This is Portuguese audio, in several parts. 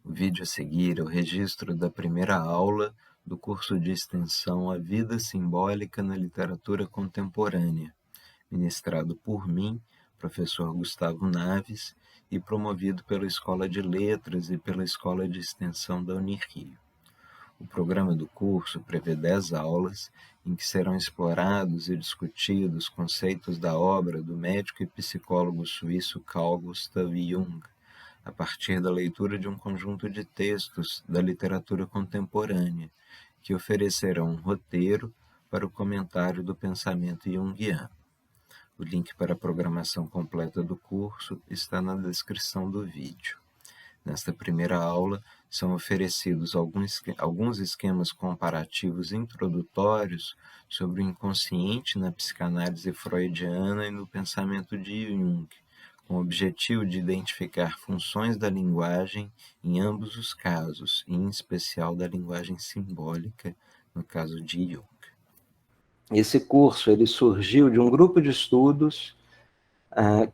O vídeo a seguir é o registro da primeira aula do curso de extensão A Vida Simbólica na Literatura Contemporânea, ministrado por mim, professor Gustavo Naves, e promovido pela Escola de Letras e pela Escola de Extensão da Unirio. O programa do curso prevê 10 aulas em que serão explorados e discutidos conceitos da obra do médico e psicólogo suíço Carl Gustav Jung, a partir da leitura de um conjunto de textos da literatura contemporânea, que oferecerão um roteiro para o comentário do pensamento junguiano. O link para a programação completa do curso está na descrição do vídeo. Nesta primeira aula, são oferecidos alguns esquemas comparativos introdutórios sobre o inconsciente na psicanálise freudiana e no pensamento de Jung, com o objetivo de identificar funções da linguagem em ambos os casos, e em especial da linguagem simbólica, no caso de Jung. Esse curso ele surgiu de um grupo de estudos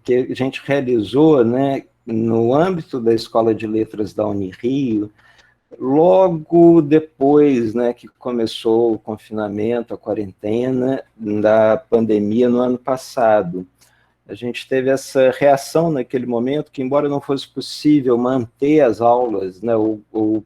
que a gente realizou, né, no âmbito da Escola de Letras da Unirio, logo depois, né, que começou o confinamento, a quarentena da pandemia no ano passado. A gente teve essa reação naquele momento que, embora não fosse possível manter as aulas, né, ou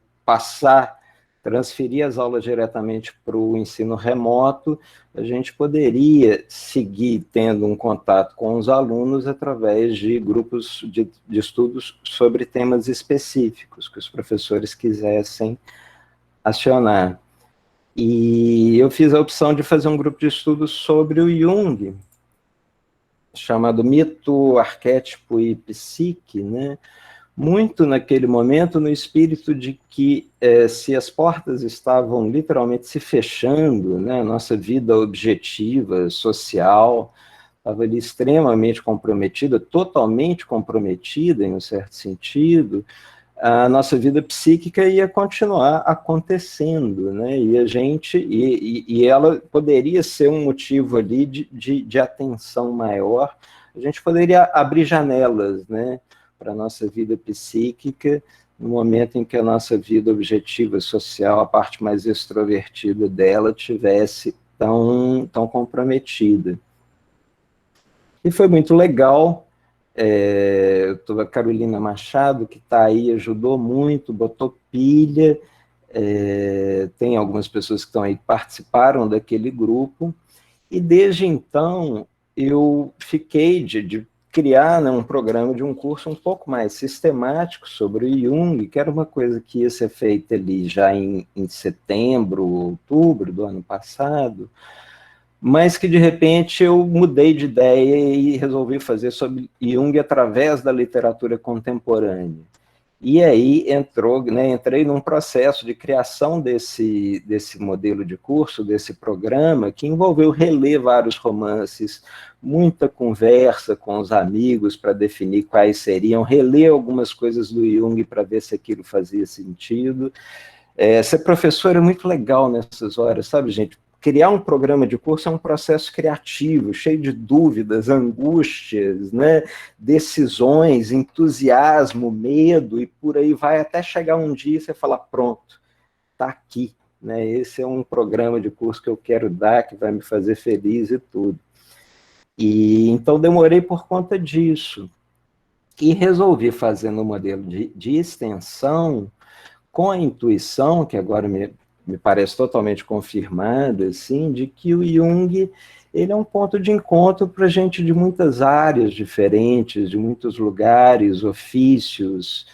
transferir as aulas diretamente para o ensino remoto, a gente poderia seguir tendo um contato com os alunos através de grupos de estudos sobre temas específicos que os professores quisessem acionar. E eu fiz a opção de fazer um grupo de estudos sobre o Jung, chamado Mito, Arquétipo e Psique, né? Muito naquele momento no espírito de que se as portas estavam literalmente se fechando, né, a nossa vida objetiva, social, estava ali extremamente comprometida, totalmente comprometida em um certo sentido, a nossa vida psíquica ia continuar acontecendo, né, e ela poderia ser um motivo ali de atenção maior, a gente poderia abrir janelas, né, para a nossa vida psíquica, no momento em que a nossa vida objetiva social, a parte mais extrovertida dela, tivesse tão comprometida. E foi muito legal, a Carolina Machado, que está aí, ajudou muito, botou pilha, tem algumas pessoas que estão aí que participaram daquele grupo, e desde então eu fiquei de criar, né, um programa de um curso um pouco mais sistemático sobre o Jung, que era uma coisa que ia ser feita ali já em setembro, outubro do ano passado, mas que de repente eu mudei de ideia e resolvi fazer sobre Jung através da literatura contemporânea. E aí entrei num processo de criação desse modelo de curso, desse programa, que envolveu reler vários romances, muita conversa com os amigos para definir quais seriam, reler algumas coisas do Jung para ver se aquilo fazia sentido. Ser professor é muito legal nessas horas, sabe, gente? Criar um programa de curso é um processo criativo, cheio de dúvidas, angústias, né? Decisões, entusiasmo, medo, e por aí vai, até chegar um dia e você falar, pronto, está aqui, né? Esse é um programa de curso que eu quero dar, que vai me fazer feliz e tudo. E então demorei por conta disso. E resolvi fazer no modelo de extensão, com a intuição, que agora me parece totalmente confirmada, assim, de que o Jung ele é um ponto de encontro para gente de muitas áreas diferentes, de muitos lugares, ofícios,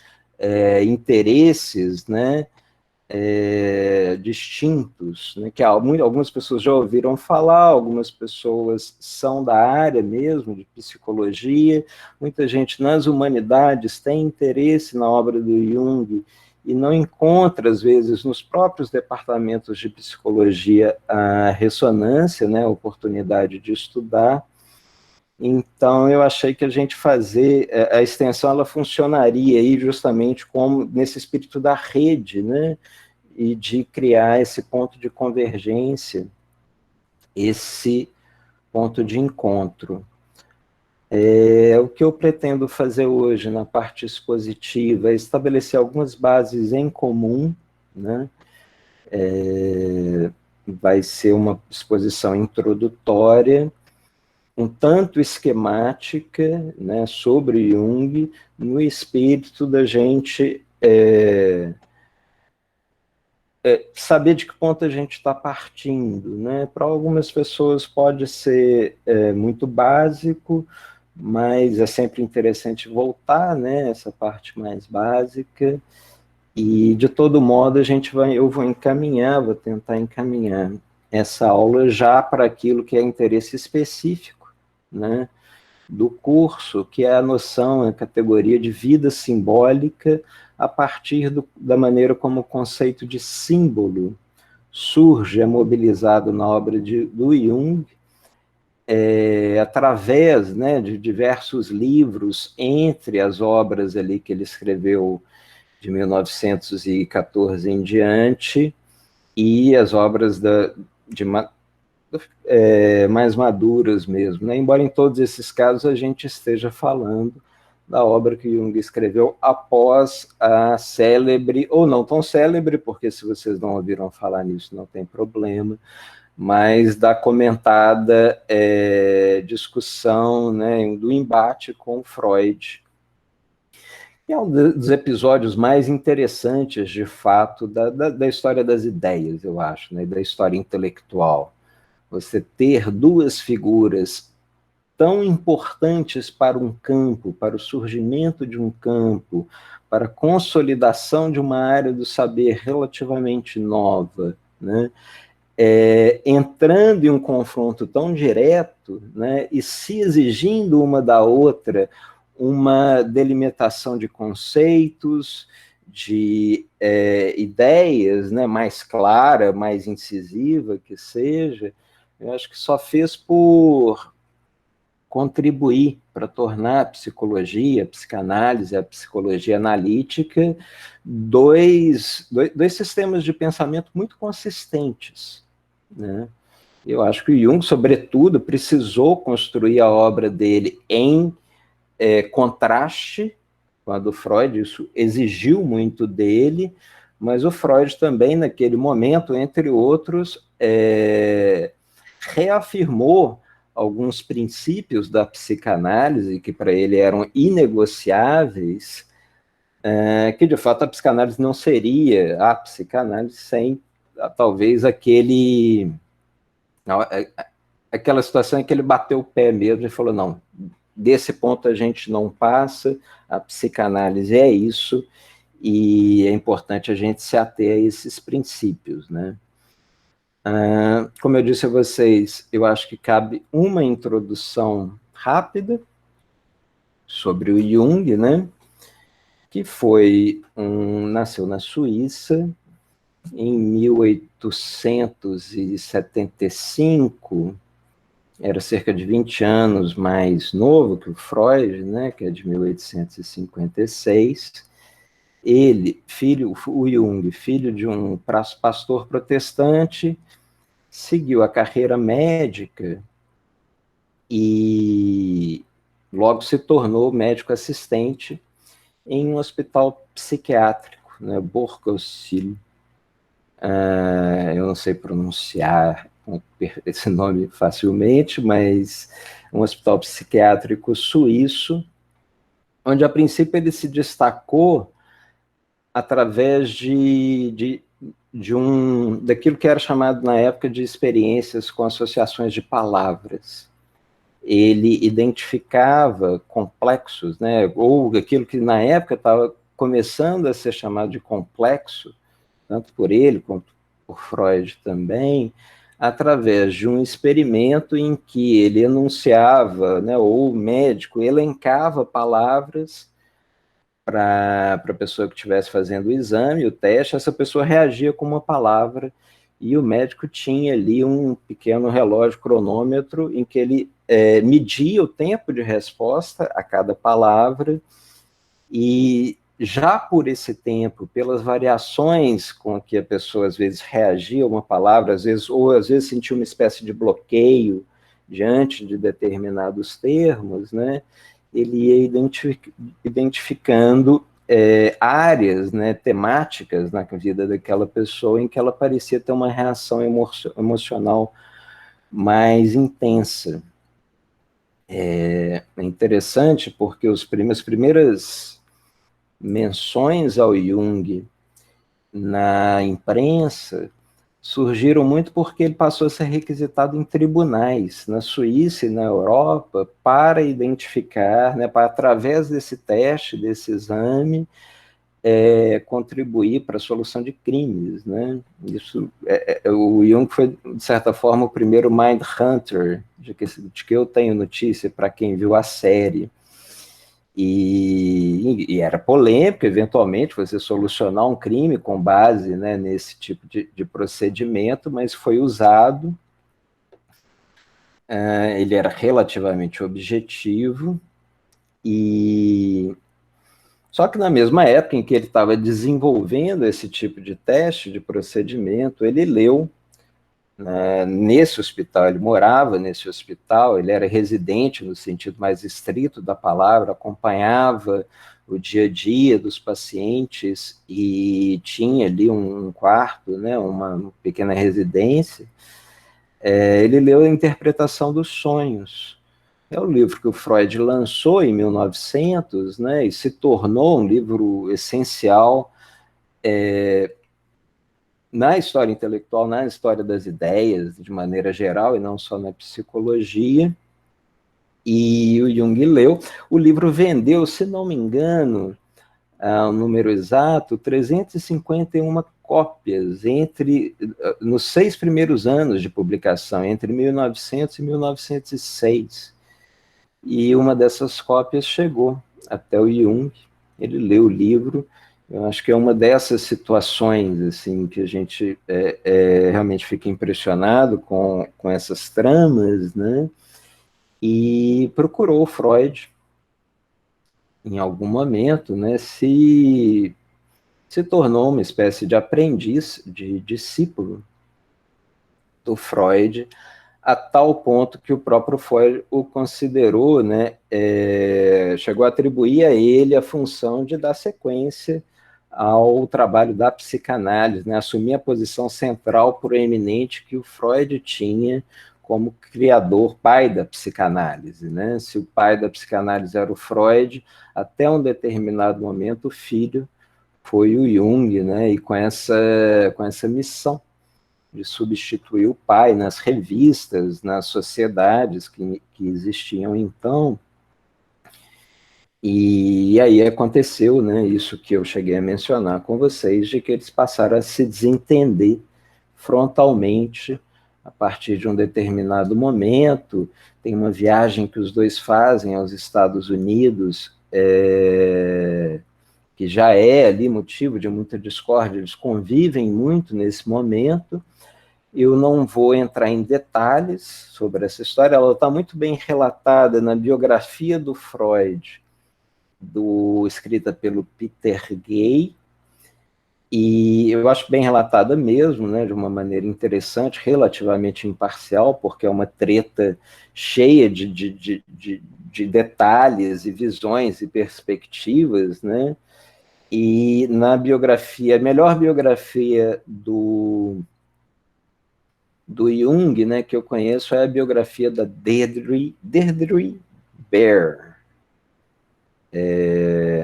interesses, né, distintos, né, que algumas pessoas já ouviram falar, algumas pessoas são da área mesmo, de psicologia, muita gente nas humanidades tem interesse na obra do Jung, e não encontra, às vezes, nos próprios departamentos de psicologia a ressonância, né, a oportunidade de estudar. Então, eu achei que a gente fazer a extensão, ela funcionaria aí justamente como nesse espírito da rede, né, e de criar esse ponto de convergência, esse ponto de encontro. O que eu pretendo fazer hoje na parte expositiva é estabelecer algumas bases em comum, né? Vai ser uma exposição introdutória, um tanto esquemática, né, sobre Jung, no espírito da gente saber de que ponto a gente está partindo, né? Para algumas pessoas pode ser muito básico, mas é sempre interessante voltar, né? Essa parte mais básica. E de todo modo eu vou vou tentar encaminhar essa aula já para aquilo que é interesse específico, né? Do curso, que é a noção, a categoria de vida simbólica, a partir da maneira como o conceito de símbolo surge, é mobilizado na obra do Jung, através, né, de diversos livros, entre as obras ali que ele escreveu de 1914 em diante, e as obras mais maduras mesmo, né? Embora em todos esses casos a gente esteja falando da obra que Jung escreveu após a célebre, ou não tão célebre, porque se vocês não ouviram falar nisso não tem problema, mas da comentada discussão, né, do embate com Freud. E é um dos episódios mais interessantes, de fato, da história das ideias, eu acho, né, da história intelectual. Você ter duas figuras tão importantes para um campo, para o surgimento de um campo, para a consolidação de uma área do saber relativamente nova, né? Entrando em um confronto tão direto, né, e se exigindo uma da outra uma delimitação de conceitos, de ideias, né, mais clara, mais incisiva que seja, eu acho que só fez por contribuir para tornar a psicologia, a psicanálise, a psicologia analítica dois sistemas de pensamento muito consistentes, né? Eu acho que o Jung, sobretudo, precisou construir a obra dele em contraste com a do Freud, isso exigiu muito dele, mas o Freud também, naquele momento, entre outros, reafirmou alguns princípios da psicanálise que para ele eram inegociáveis, que de fato a psicanálise não seria a psicanálise sem talvez aquela situação em que ele bateu o pé mesmo e falou, não, desse ponto a gente não passa, a psicanálise é isso, e é importante a gente se ater a esses princípios, né? Como eu disse a vocês, eu acho que cabe uma introdução rápida sobre o Jung, né? Que nasceu na Suíça em 1875, era cerca de 20 anos mais novo que o Freud, né? Que é de 1856. O Jung, filho de um pastor protestante, seguiu a carreira médica e logo se tornou médico assistente em um hospital psiquiátrico, né, Burkossil. Eu não sei pronunciar esse nome facilmente, mas um hospital psiquiátrico suíço, onde a princípio ele se destacou através daquilo que era chamado na época de experiências com associações de palavras. Ele identificava complexos, né, ou aquilo que na época estava começando a ser chamado de complexo, tanto por ele quanto por Freud também, através de um experimento em que ele enunciava, né, ou o médico elencava palavras para a pessoa que estivesse fazendo o exame, o teste, essa pessoa reagia com uma palavra e o médico tinha ali um pequeno relógio cronômetro em que ele media o tempo de resposta a cada palavra e já por esse tempo, pelas variações com que a pessoa às vezes reagia a uma palavra, às vezes sentia uma espécie de bloqueio diante de determinados termos, né, ele ia identificando áreas, né, temáticas na vida daquela pessoa em que ela parecia ter uma reação emocional mais intensa. É interessante porque as primeiras menções ao Jung na imprensa surgiram muito porque ele passou a ser requisitado em tribunais, na Suíça e na Europa, para identificar, né, para, através desse teste, desse exame, contribuir para a solução de crimes, né? Isso, o Jung foi, de certa forma, o primeiro mind hunter, de que eu tenho notícia para quem viu a série. E era polêmico, eventualmente, você solucionar um crime com base, né, nesse tipo de procedimento, mas foi usado. Ele era relativamente objetivo, e só que na mesma época em que ele estava desenvolvendo esse tipo de teste, de procedimento, ele leu, né, nesse hospital, ele morava nesse hospital, ele era residente no sentido mais estrito da palavra, acompanhava o dia a dia dos pacientes e tinha ali um quarto, né, uma pequena residência. Ele leu a Interpretação dos Sonhos. É o livro que o Freud lançou em 1900, né, e se tornou um livro essencial na história intelectual, na história das ideias, de maneira geral, e não só na psicologia. E o Jung leu. O livro vendeu, se não me engano, o número exato, 351 cópias nos 6 primeiros anos de publicação, entre 1900 e 1906. E uma dessas cópias chegou até o Jung, ele leu o livro. Eu acho que é uma dessas situações assim, que a gente realmente fica impressionado com essas tramas, né? E procurou o Freud, em algum momento, né, se tornou uma espécie de aprendiz, de discípulo do Freud, a tal ponto que o próprio Freud o considerou, né, chegou a atribuir a ele a função de dar sequência ao trabalho da psicanálise, né, assumir a posição central proeminente que o Freud tinha como criador, pai da psicanálise, né? Se o pai da psicanálise era o Freud, até um determinado momento o filho foi o Jung, né? E com essa missão de substituir o pai nas revistas, nas sociedades que existiam então. E aí aconteceu, né, isso que eu cheguei a mencionar com vocês, de que eles passaram a se desentender frontalmente a partir de um determinado momento. Tem uma viagem que os dois fazem aos Estados Unidos, que já é ali motivo de muita discórdia, eles convivem muito nesse momento. Eu não vou entrar em detalhes sobre essa história, ela está muito bem relatada na biografia do Freud, escrita pelo Peter Gay, e eu acho bem relatada mesmo, né, de uma maneira interessante, relativamente imparcial, porque é uma treta cheia de detalhes e visões e perspectivas, né? E na biografia, a melhor biografia do Jung, né, que eu conheço, é a biografia da Deirdre Baer.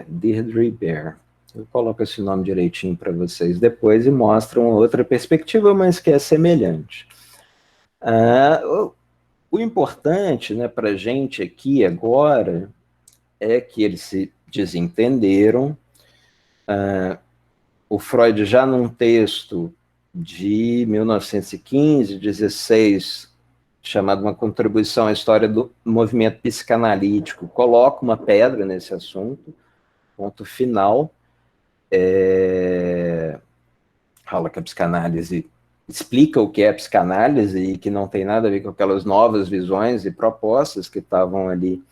Deirdre Baer. Eu coloco esse nome direitinho para vocês depois e mostro uma outra perspectiva, mas que é semelhante. O importante, né, para a gente aqui agora é que eles se desentenderam. O Freud, já num texto de 1915, 16, chamado Uma Contribuição à História do Movimento Psicanalítico, coloca uma pedra nesse assunto, ponto final. Fala que a psicanálise explica o que é a psicanálise e que não tem nada a ver com aquelas novas visões e propostas que estavam ali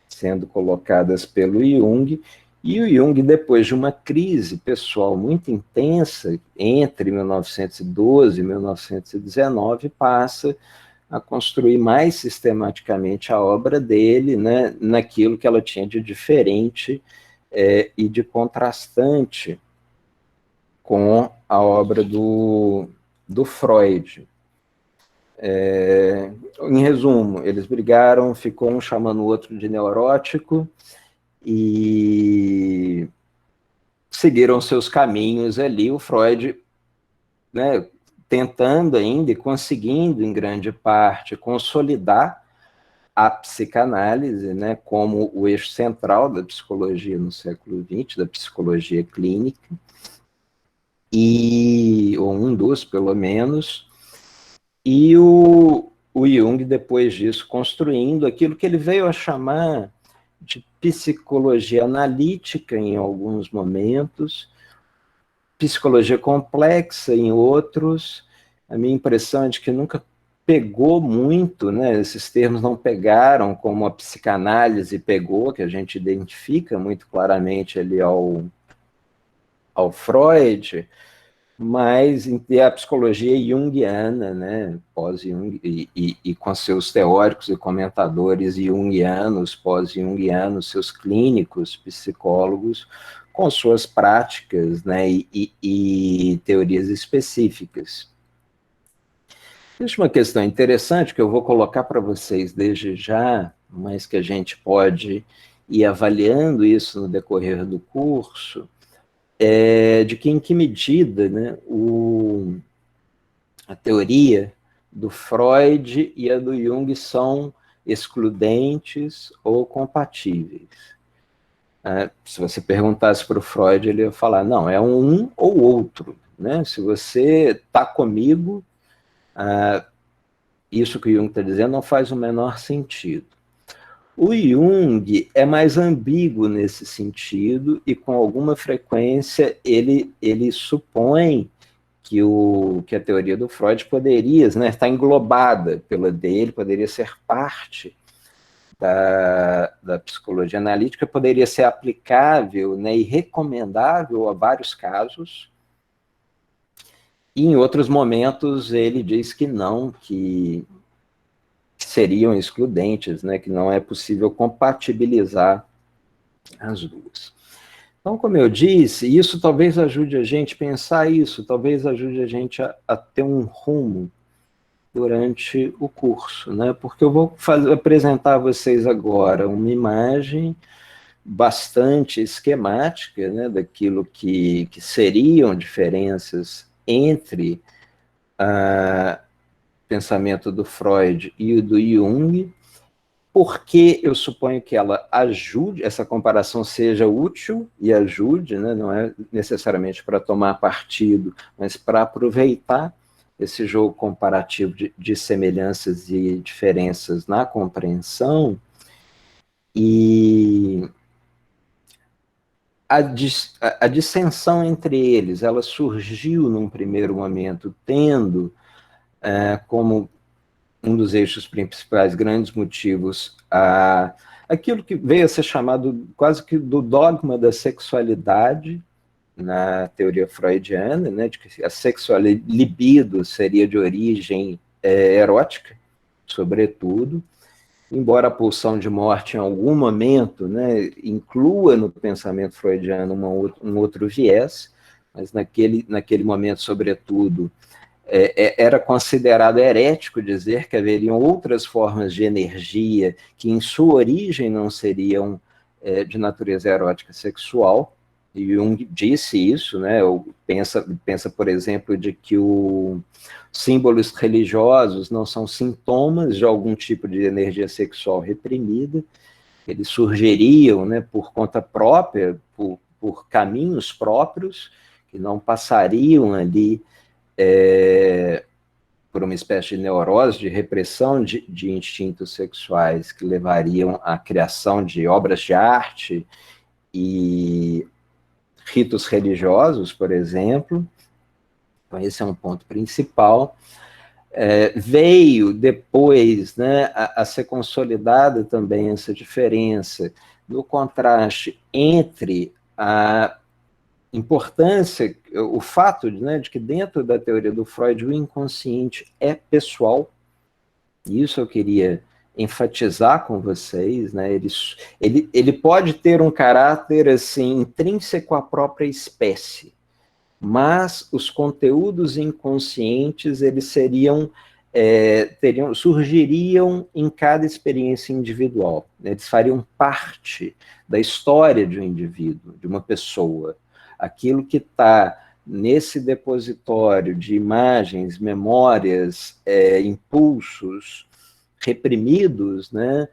sendo colocadas pelo Jung. E o Jung, depois de uma crise pessoal muito intensa, entre 1912 e 1919, passa a construir mais sistematicamente a obra dele, né, naquilo que ela tinha de diferente e de contrastante com a obra do Freud. Em resumo, eles brigaram, ficou um chamando o outro de neurótico e seguiram seus caminhos ali, o Freud, né, tentando ainda e conseguindo, em grande parte, consolidar a psicanálise, né, como o eixo central da psicologia no século XX, da psicologia clínica, ou um dos, pelo menos, e o Jung, depois disso, construindo aquilo que ele veio a chamar de psicologia analítica em alguns momentos, psicologia complexa em outros. A minha impressão é de que nunca pegou muito, né? Esses termos não pegaram como a psicanálise pegou, que a gente identifica muito claramente ali ao Freud, mas a psicologia junguiana, né, pós-Jung, e com seus teóricos e comentadores junguianos, pós-junguianos, seus clínicos, psicólogos, com suas práticas, né, e teorias específicas. Existe uma questão interessante que eu vou colocar para vocês desde já, mas que a gente pode ir avaliando isso no decorrer do curso, de que em que medida, né, a teoria do Freud e a do Jung são excludentes ou compatíveis. Se você perguntasse para o Freud, ele ia falar, não, é um ou outro. Né? Se você está comigo, isso que o Jung está dizendo não faz o menor sentido. O Jung é mais ambíguo nesse sentido e, com alguma frequência, ele supõe que a teoria do Freud poderia, né, estar englobada pela dele, poderia ser parte da psicologia analítica, poderia ser aplicável, né, e recomendável a vários casos. E em outros momentos ele diz que não, que seriam excludentes, né, que não é possível compatibilizar as duas. Então, como eu disse, isso talvez ajude a gente a pensar isso, talvez ajude a gente a ter um rumo durante o curso, né? Porque eu vou apresentar a vocês agora uma imagem bastante esquemática, né, daquilo que seriam diferenças entre o pensamento do Freud e o do Jung, porque eu suponho que ela ajude, essa comparação seja útil e ajude, né? Não é necessariamente para tomar partido, mas para aproveitar esse jogo comparativo de semelhanças e diferenças na compreensão. E a dissensão entre eles, ela surgiu num primeiro momento, tendo como um dos eixos principais, grandes motivos, aquilo que veio a ser chamado quase que do dogma da sexualidade, na teoria freudiana, né, de que a sexualidade, libido, seria de origem erótica, sobretudo, embora a pulsão de morte em algum momento, né, inclua no pensamento freudiano um outro viés, mas naquele momento, sobretudo, era considerado herético dizer que haveriam outras formas de energia que, em sua origem, não seriam de natureza erótica sexual. E Jung disse isso, né? Pensa, por exemplo, de que os símbolos religiosos não são sintomas de algum tipo de energia sexual reprimida, eles surgiriam, né, por conta própria, por caminhos próprios, que não passariam ali por uma espécie de neurose, de repressão de instintos sexuais que levariam à criação de obras de arte e ritos religiosos, por exemplo. Então, esse é um ponto principal. Veio depois, né, a ser consolidada também essa diferença no contraste entre a importância, o fato, né, de que dentro da teoria do Freud o inconsciente é pessoal, Isso eu queria enfatizar com vocês, né? Ele pode ter um caráter assim intrínseco à própria espécie, mas os conteúdos inconscientes eles surgiriam em cada experiência individual, né? Eles fariam parte da história de um indivíduo, de uma pessoa. Aquilo que está nesse depositório de imagens, memórias, impulsos reprimidos, né,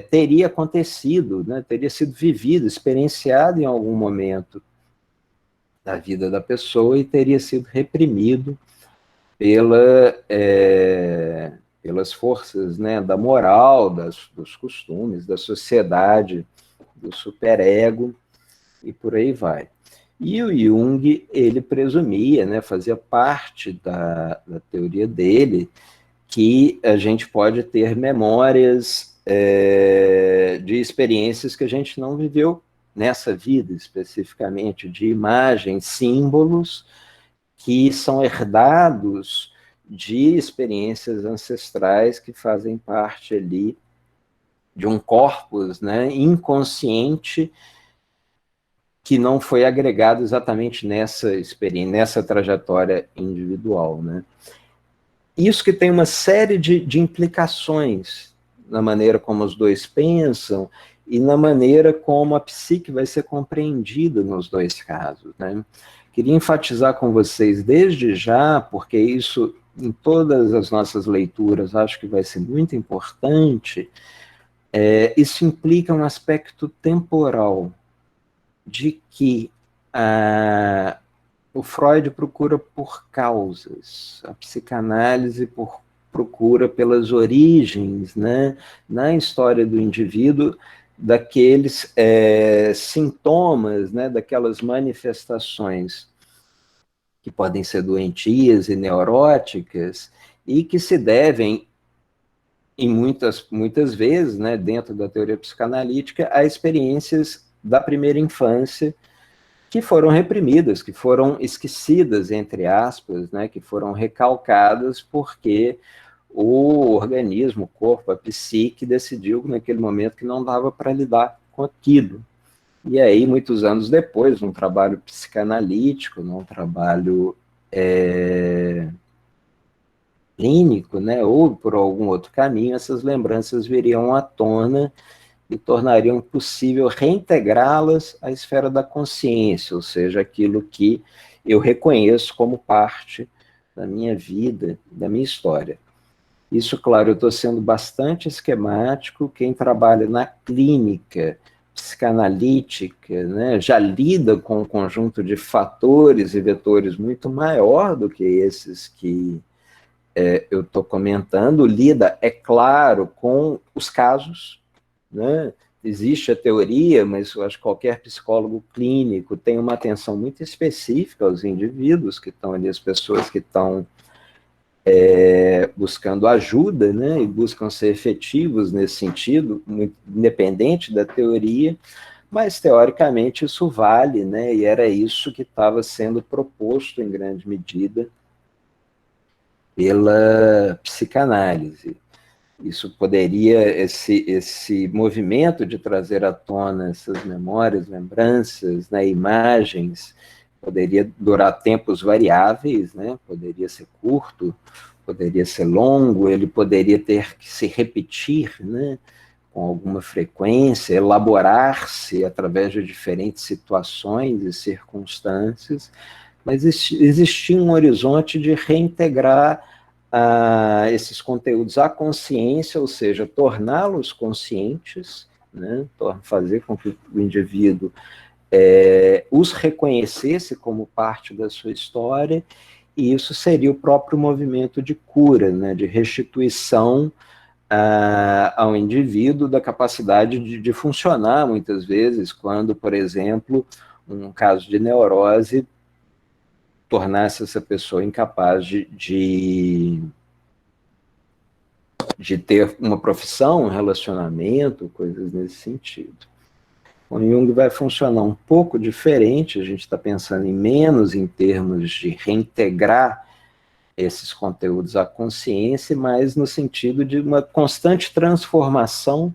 teria acontecido, né, teria sido vivido, experienciado em algum momento da vida da pessoa e teria sido reprimido pelas forças, né, da moral, dos costumes, da sociedade, do superego e por aí vai. E o Jung, ele presumia, né, fazia parte da teoria dele, que a gente pode ter memórias de experiências que a gente não viveu nessa vida especificamente, de imagens, símbolos que são herdados de experiências ancestrais que fazem parte ali de um corpus, né, inconsciente que não foi agregado exatamente nessa experiência, nessa trajetória individual, né? Isso que tem uma série de implicações na maneira como os dois pensam e na maneira como a psique vai ser compreendida nos dois casos, né? Queria enfatizar com vocês desde já, porque isso em todas as nossas leituras acho que vai ser muito importante, isso implica um aspecto temporal, de que o Freud procura por causas, a psicanálise procura pelas origens, né, na história do indivíduo, daqueles sintomas, né, daquelas manifestações que podem ser doentias e neuróticas, e que se devem, em muitas vezes, né, dentro da teoria psicanalítica, a experiências da primeira infância, que foram reprimidas, que foram esquecidas, entre aspas, né, que foram recalcadas porque o organismo, o corpo, a psique decidiu naquele momento que não dava para lidar com aquilo. E aí, muitos anos depois, num trabalho psicanalítico, num trabalho clínico, né, ou por algum outro caminho, essas lembranças viriam à tona e tornariam possível reintegrá-las à esfera da consciência, ou seja, aquilo que eu reconheço como parte da minha vida, da minha história. Isso, claro, eu estou sendo bastante esquemático. Quem trabalha na clínica psicanalítica, né, já lida com um conjunto de fatores e vetores muito maior do que esses que eu estou comentando, lida, é claro, com os casos, né? Existe a teoria, mas eu acho que qualquer psicólogo clínico tem uma atenção muito específica aos indivíduos que estão ali, as pessoas que estão buscando ajuda, né, e buscam ser efetivos nesse sentido, muito independente da teoria, mas teoricamente isso vale, né, e era isso que estava sendo proposto em grande medida pela psicanálise. Isso poderia, esse movimento de trazer à tona essas memórias, lembranças, né, imagens, poderia durar tempos variáveis, né, poderia ser curto, poderia ser longo, ele poderia ter que se repetir, né, com alguma frequência, elaborar-se através de diferentes situações e circunstâncias, mas existia um horizonte de reintegrar esses conteúdos à consciência, ou seja, torná-los conscientes, né, fazer com que o indivíduo os reconhecesse como parte da sua história, e isso seria o próprio movimento de cura, né, de restituição ao indivíduo da capacidade de funcionar, muitas vezes, quando, por exemplo, um caso de neurose tornasse essa pessoa incapaz de ter uma profissão, um relacionamento, coisas nesse sentido. O Jung vai funcionar um pouco diferente, a gente está pensando em menos em termos de reintegrar esses conteúdos à consciência, mas no sentido de uma constante transformação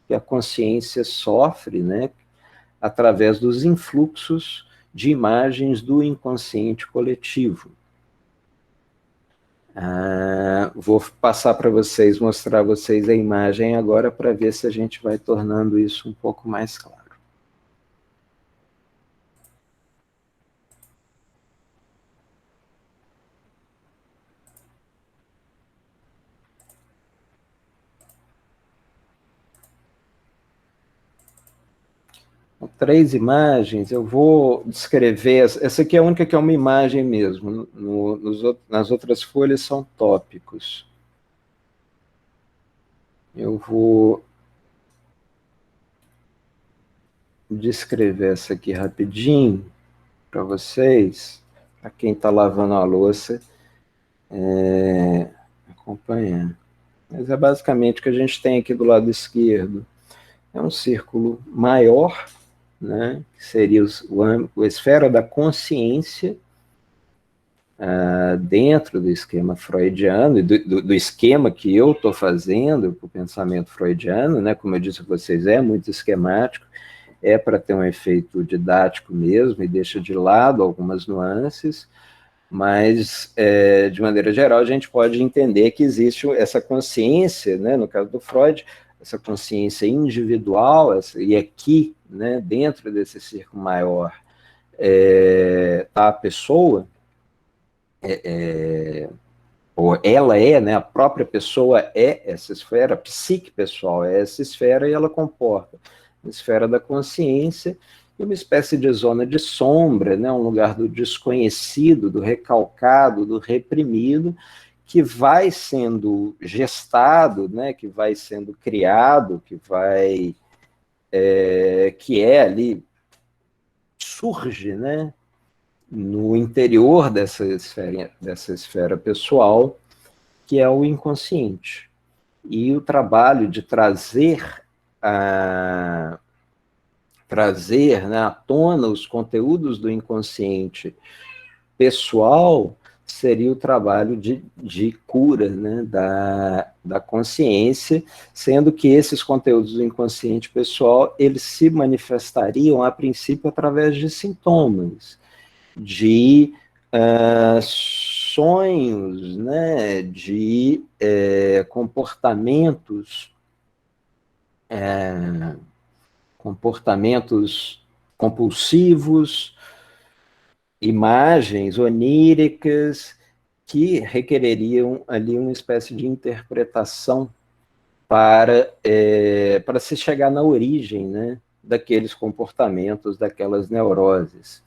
que a consciência sofre, né, através dos influxos de imagens do inconsciente coletivo. Vou passar para vocês, mostrar a vocês a imagem agora para ver se a gente vai tornando isso um pouco mais claro. Com 3 imagens, eu vou descrever, essa aqui é a única que é uma imagem mesmo, nas outras folhas são tópicos. Eu vou descrever essa aqui rapidinho para vocês, para quem está lavando a louça, acompanhar. Mas é basicamente o que a gente tem aqui do lado esquerdo. É um círculo maior, né, que seria a esfera da consciência, dentro do esquema freudiano, e do esquema que eu estou fazendo para o pensamento freudiano, né, como eu disse a vocês, é muito esquemático, é para ter um efeito didático mesmo, e deixa de lado algumas nuances, mas, de maneira geral, a gente pode entender que existe essa consciência, né, no caso do Freud, essa consciência individual, e aqui, né, dentro desse círculo maior, está a pessoa, ou ela é, né, a própria pessoa é essa esfera, a psique pessoal é essa esfera, e ela comporta a esfera da consciência, e uma espécie de zona de sombra, né, um lugar do desconhecido, do recalcado, do reprimido, que vai sendo gestado, né, que vai sendo criado, que é ali, surge, né, no interior dessa esfera pessoal, que é o inconsciente. E o trabalho de trazer né, à tona os conteúdos do inconsciente pessoal seria o trabalho de cura, né, da consciência, sendo que esses conteúdos do inconsciente pessoal, eles se manifestariam, a princípio, através de sintomas, de sonhos, né, de comportamentos compulsivos, imagens oníricas que requereriam ali uma espécie de interpretação para se chegar na origem, né, daqueles comportamentos, daquelas neuroses.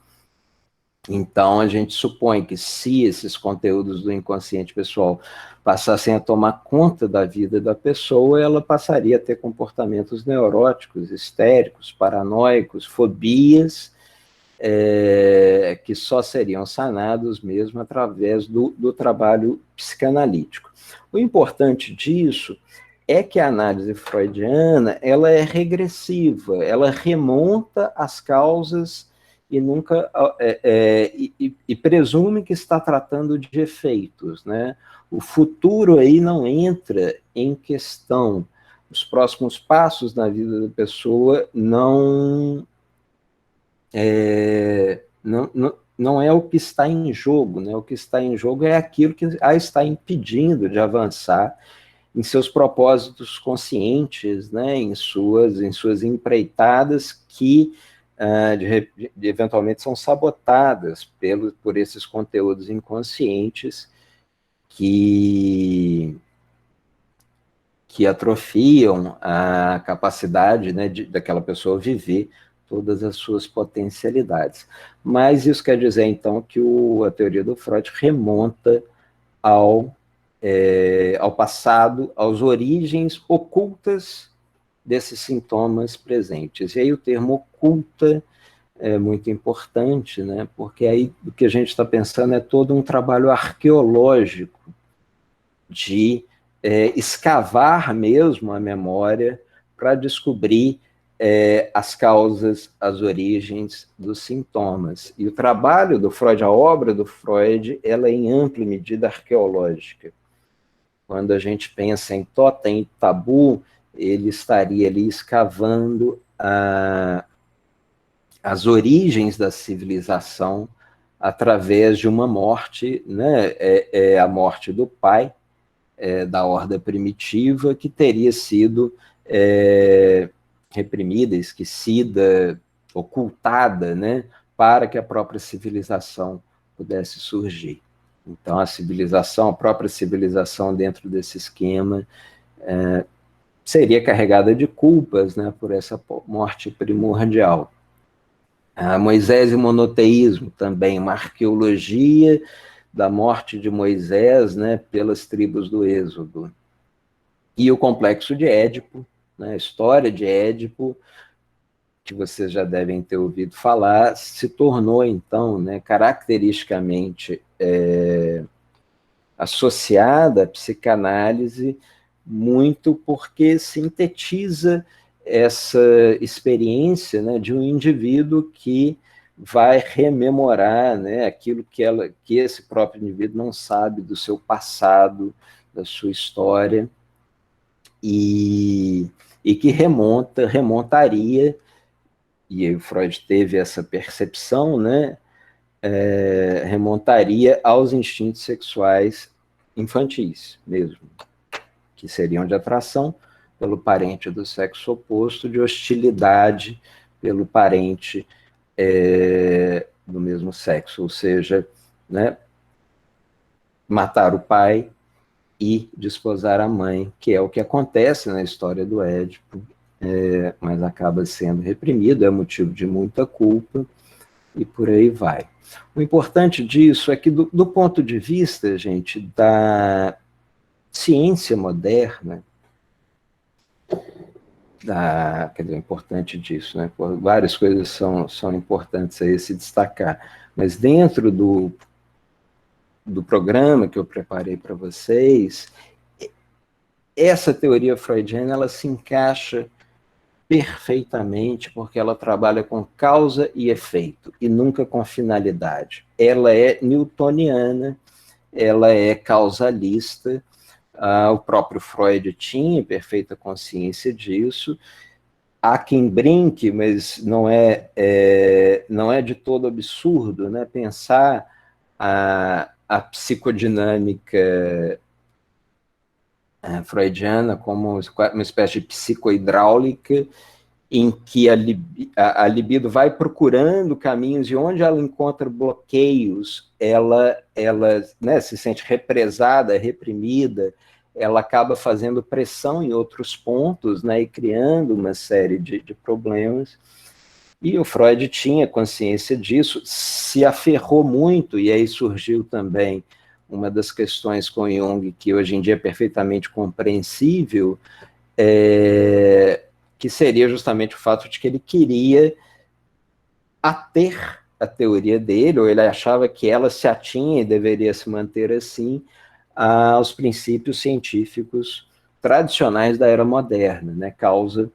Então, a gente supõe que se esses conteúdos do inconsciente pessoal passassem a tomar conta da vida da pessoa, ela passaria a ter comportamentos neuróticos, histéricos, paranoicos, fobias, que só seriam sanados mesmo através do trabalho psicanalítico. O importante disso é que a análise freudiana, ela é regressiva, ela remonta as causas e nunca e presume que está tratando de efeitos, né? O futuro aí não entra em questão. Os próximos passos na vida da pessoa não é o que está em jogo, né? O que está em jogo é aquilo que a está impedindo de avançar em seus propósitos conscientes, né? Em suas empreitadas que eventualmente são sabotadas por esses conteúdos inconscientes que atrofiam a capacidade, né, daquela pessoa viver todas as suas potencialidades. Mas isso quer dizer, então, que a teoria do Freud remonta ao passado, às origens ocultas desses sintomas presentes. E aí o termo oculta é muito importante, né? Porque aí o que a gente está pensando é todo um trabalho arqueológico de escavar mesmo a memória para descobrir as causas, as origens dos sintomas. E o trabalho do Freud, a obra do Freud, ela é em ampla medida arqueológica. Quando a gente pensa em totem e tabu, ele estaria ali escavando as origens da civilização através de uma morte, né? A morte do pai, da horda primitiva, que teria sido reprimida, esquecida, ocultada, né? Para que a própria civilização pudesse surgir. Então, a própria civilização dentro desse esquema seria carregada de culpas, né, por essa morte primordial. Moisés e o monoteísmo também, uma arqueologia da morte de Moisés, né, pelas tribos do Êxodo. E o complexo de Édipo, né, a história de Édipo, que vocês já devem ter ouvido falar, se tornou, então, né, caracteristicamente associada à psicanálise, muito porque sintetiza essa experiência, né, de um indivíduo que vai rememorar, né, aquilo que esse próprio indivíduo não sabe do seu passado, da sua história, e que remontaria, e o Freud teve essa percepção, né, remontaria aos instintos sexuais infantis mesmo, que seriam de atração pelo parente do sexo oposto, de hostilidade pelo parente do mesmo sexo, ou seja, né, matar o pai e desposar a mãe, que é o que acontece na história do Édipo, mas acaba sendo reprimido, é motivo de muita culpa, e por aí vai. O importante disso é que, do ponto de vista, gente, da ciência moderna, quer dizer, o importante disso, né? Várias coisas são importantes aí se destacar, mas dentro do programa que eu preparei para vocês, essa teoria freudiana, ela se encaixa perfeitamente, porque ela trabalha com causa e efeito, e nunca com finalidade. Ela é newtoniana, ela é causalista, o próprio Freud tinha perfeita consciência disso. Há quem brinque, mas não é de todo absurdo, né, pensar a psicodinâmica freudiana como uma espécie de psicohidráulica, em que a libido vai procurando caminhos e onde ela encontra bloqueios, ela né, se sente represada, reprimida, ela acaba fazendo pressão em outros pontos, né, e criando uma série de problemas. E o Freud tinha consciência disso, se aferrou muito, e aí surgiu também uma das questões com Jung, que hoje em dia é perfeitamente compreensível, que seria justamente o fato de que ele queria ater a teoria dele, ou ele achava que ela se atinha e deveria se manter assim, aos princípios científicos tradicionais da era moderna, né? Causa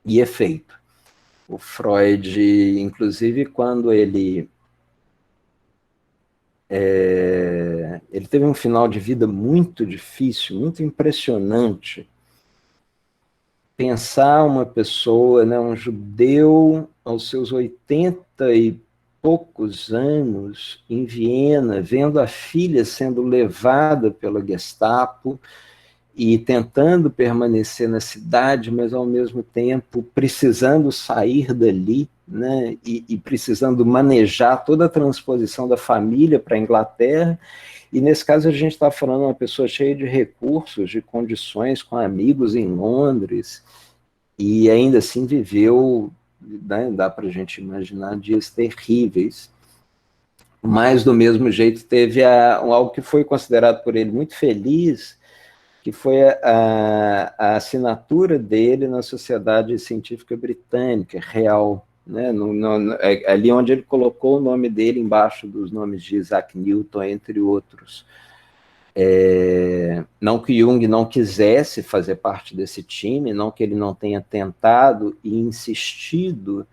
e efeito. O Freud, inclusive, quando ele teve um final de vida muito difícil, muito impressionante. Pensar uma pessoa, né, um judeu aos seus 80 e poucos anos, em Viena, vendo a filha sendo levada pela Gestapo e tentando permanecer na cidade, mas ao mesmo tempo precisando sair dali, né, e precisando manejar toda a transposição da família para a Inglaterra. E nesse caso a gente está falando de uma pessoa cheia de recursos, de condições, com amigos em Londres, e ainda assim viveu, né, dá para a gente imaginar, dias terríveis. Mas, do mesmo jeito, teve algo que foi considerado por ele muito feliz, que foi a assinatura dele na Sociedade Científica Britânica, Real, né, ali onde ele colocou o nome dele embaixo dos nomes de Isaac Newton, entre outros. Não que Jung não quisesse fazer parte desse time, não que ele não tenha tentado e insistido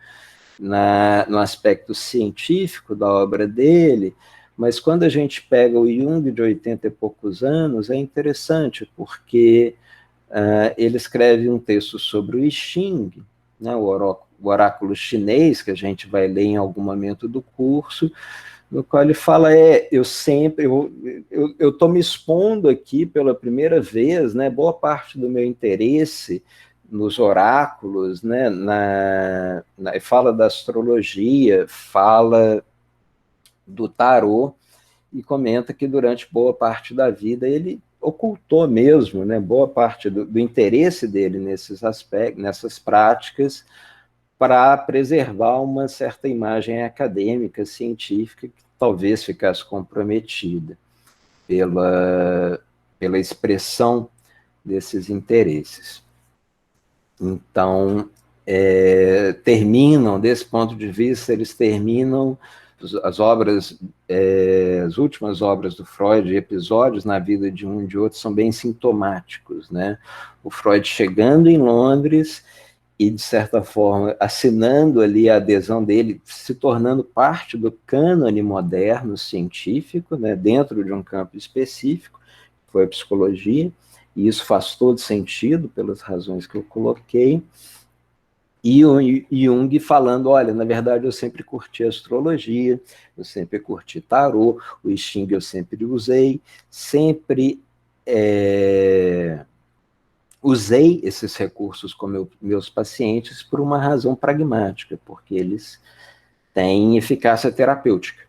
no aspecto científico da obra dele, mas quando a gente pega o Jung de 80 e poucos anos, é interessante, porque ele escreve um texto sobre o I Ching, né, o oráculo chinês, que a gente vai ler em algum momento do curso, no qual ele fala, eu estou me expondo aqui pela primeira vez, né, boa parte do meu interesse nos oráculos, né, fala da astrologia, fala do tarô, e comenta que durante boa parte da vida ele ocultou mesmo, né, boa parte do interesse dele nesses aspectos, nessas práticas, para preservar uma certa imagem acadêmica, científica, que talvez ficasse comprometida pela expressão desses interesses. Então, terminam, desse ponto de vista, eles terminam as obras, as últimas obras do Freud, episódios na vida de um e de outro, são bem sintomáticos, né? O Freud chegando em Londres e, de certa forma, assinando ali a adesão dele, se tornando parte do cânone moderno científico, né, dentro de um campo específico, que foi a psicologia, e isso faz todo sentido, pelas razões que eu coloquei, e o Jung falando, olha, na verdade eu sempre curti astrologia, eu sempre curti tarô, o I Ching eu sempre usei, sempre usei esses recursos com meus pacientes por uma razão pragmática, porque eles têm eficácia terapêutica.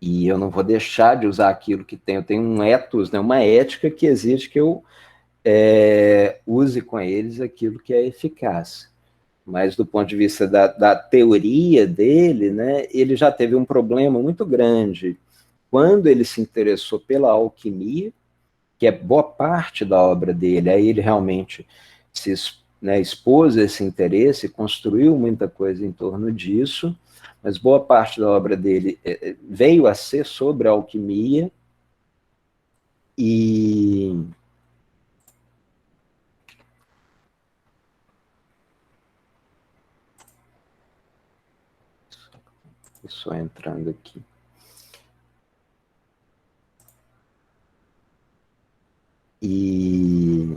E eu não vou deixar de usar aquilo que tenho. Eu tenho um ethos, né, uma ética que exige que eu use com eles aquilo que é eficaz. Mas do ponto de vista da teoria dele, né, ele já teve um problema muito grande quando ele se interessou pela alquimia, que é boa parte da obra dele, aí ele realmente se expôs a esse interesse, construiu muita coisa em torno disso, mas boa parte da obra dele veio a ser sobre a alquimia, e só entrando aqui. E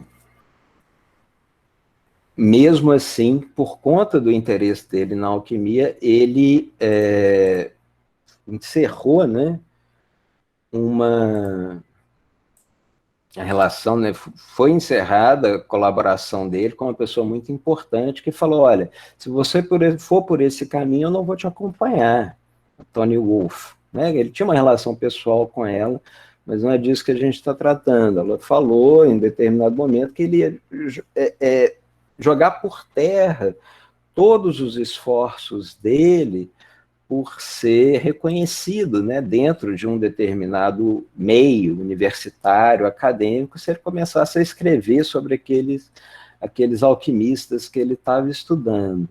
mesmo assim, por conta do interesse dele na alquimia, ele encerrou, né, a relação, né, foi encerrada a colaboração dele com uma pessoa muito importante que falou, olha, se você for por esse caminho, eu não vou te acompanhar, Tony Wolff, né? Ele tinha uma relação pessoal com ela, mas não é disso que a gente está tratando. Ela falou em determinado momento que ele ia jogar por terra todos os esforços dele por ser reconhecido, né, dentro de um determinado meio universitário, acadêmico, se ele começasse a escrever sobre aqueles alquimistas que ele estava estudando.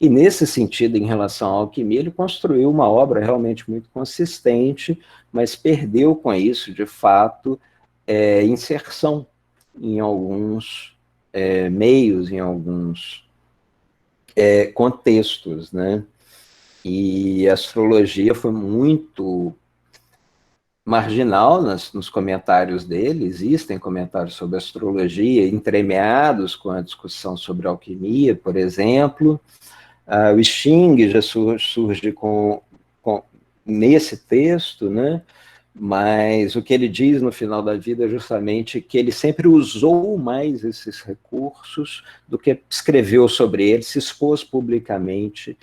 E nesse sentido, em relação à alquimia, ele construiu uma obra realmente muito consistente, mas perdeu com isso, de fato, inserção em alguns meios, em alguns contextos, né? E a astrologia foi muito marginal nos comentários dele, existem comentários sobre astrologia, entremeados com a discussão sobre alquimia, por exemplo. O I Ching já surge nesse texto, né? Mas o que ele diz no final da vida é justamente que ele sempre usou mais esses recursos do que escreveu sobre eles, se expôs publicamente,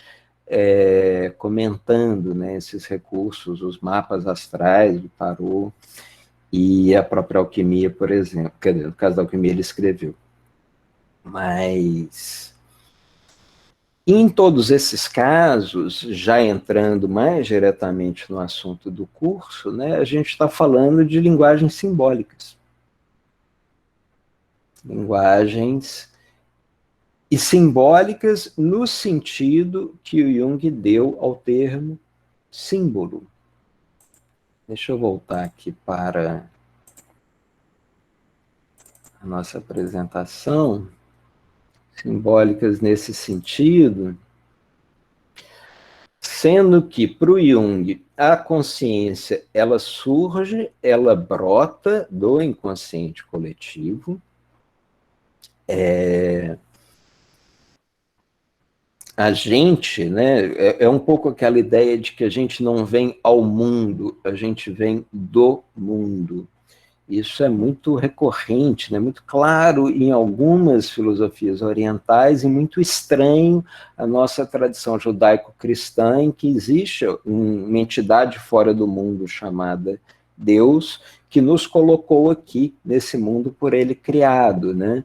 comentando, né, esses recursos, os mapas astrais, do tarô e a própria alquimia, por exemplo. Quer dizer, no caso da alquimia ele escreveu. Mas em todos esses casos, já entrando mais diretamente no assunto do curso, né, a gente está falando de linguagens simbólicas. Linguagens e simbólicas no sentido que o Jung deu ao termo símbolo. Deixa eu voltar aqui para a nossa apresentação, simbólicas nesse sentido, sendo que, para o Jung, a consciência, ela surge, ela brota do inconsciente coletivo. A gente, né, é um pouco aquela ideia de que a gente não vem ao mundo, a gente vem do mundo. Isso é muito recorrente, né, muito claro em algumas filosofias orientais e muito estranho à nossa tradição judaico-cristã, em que existe uma entidade fora do mundo chamada Deus, que nos colocou aqui nesse mundo por ele criado, né?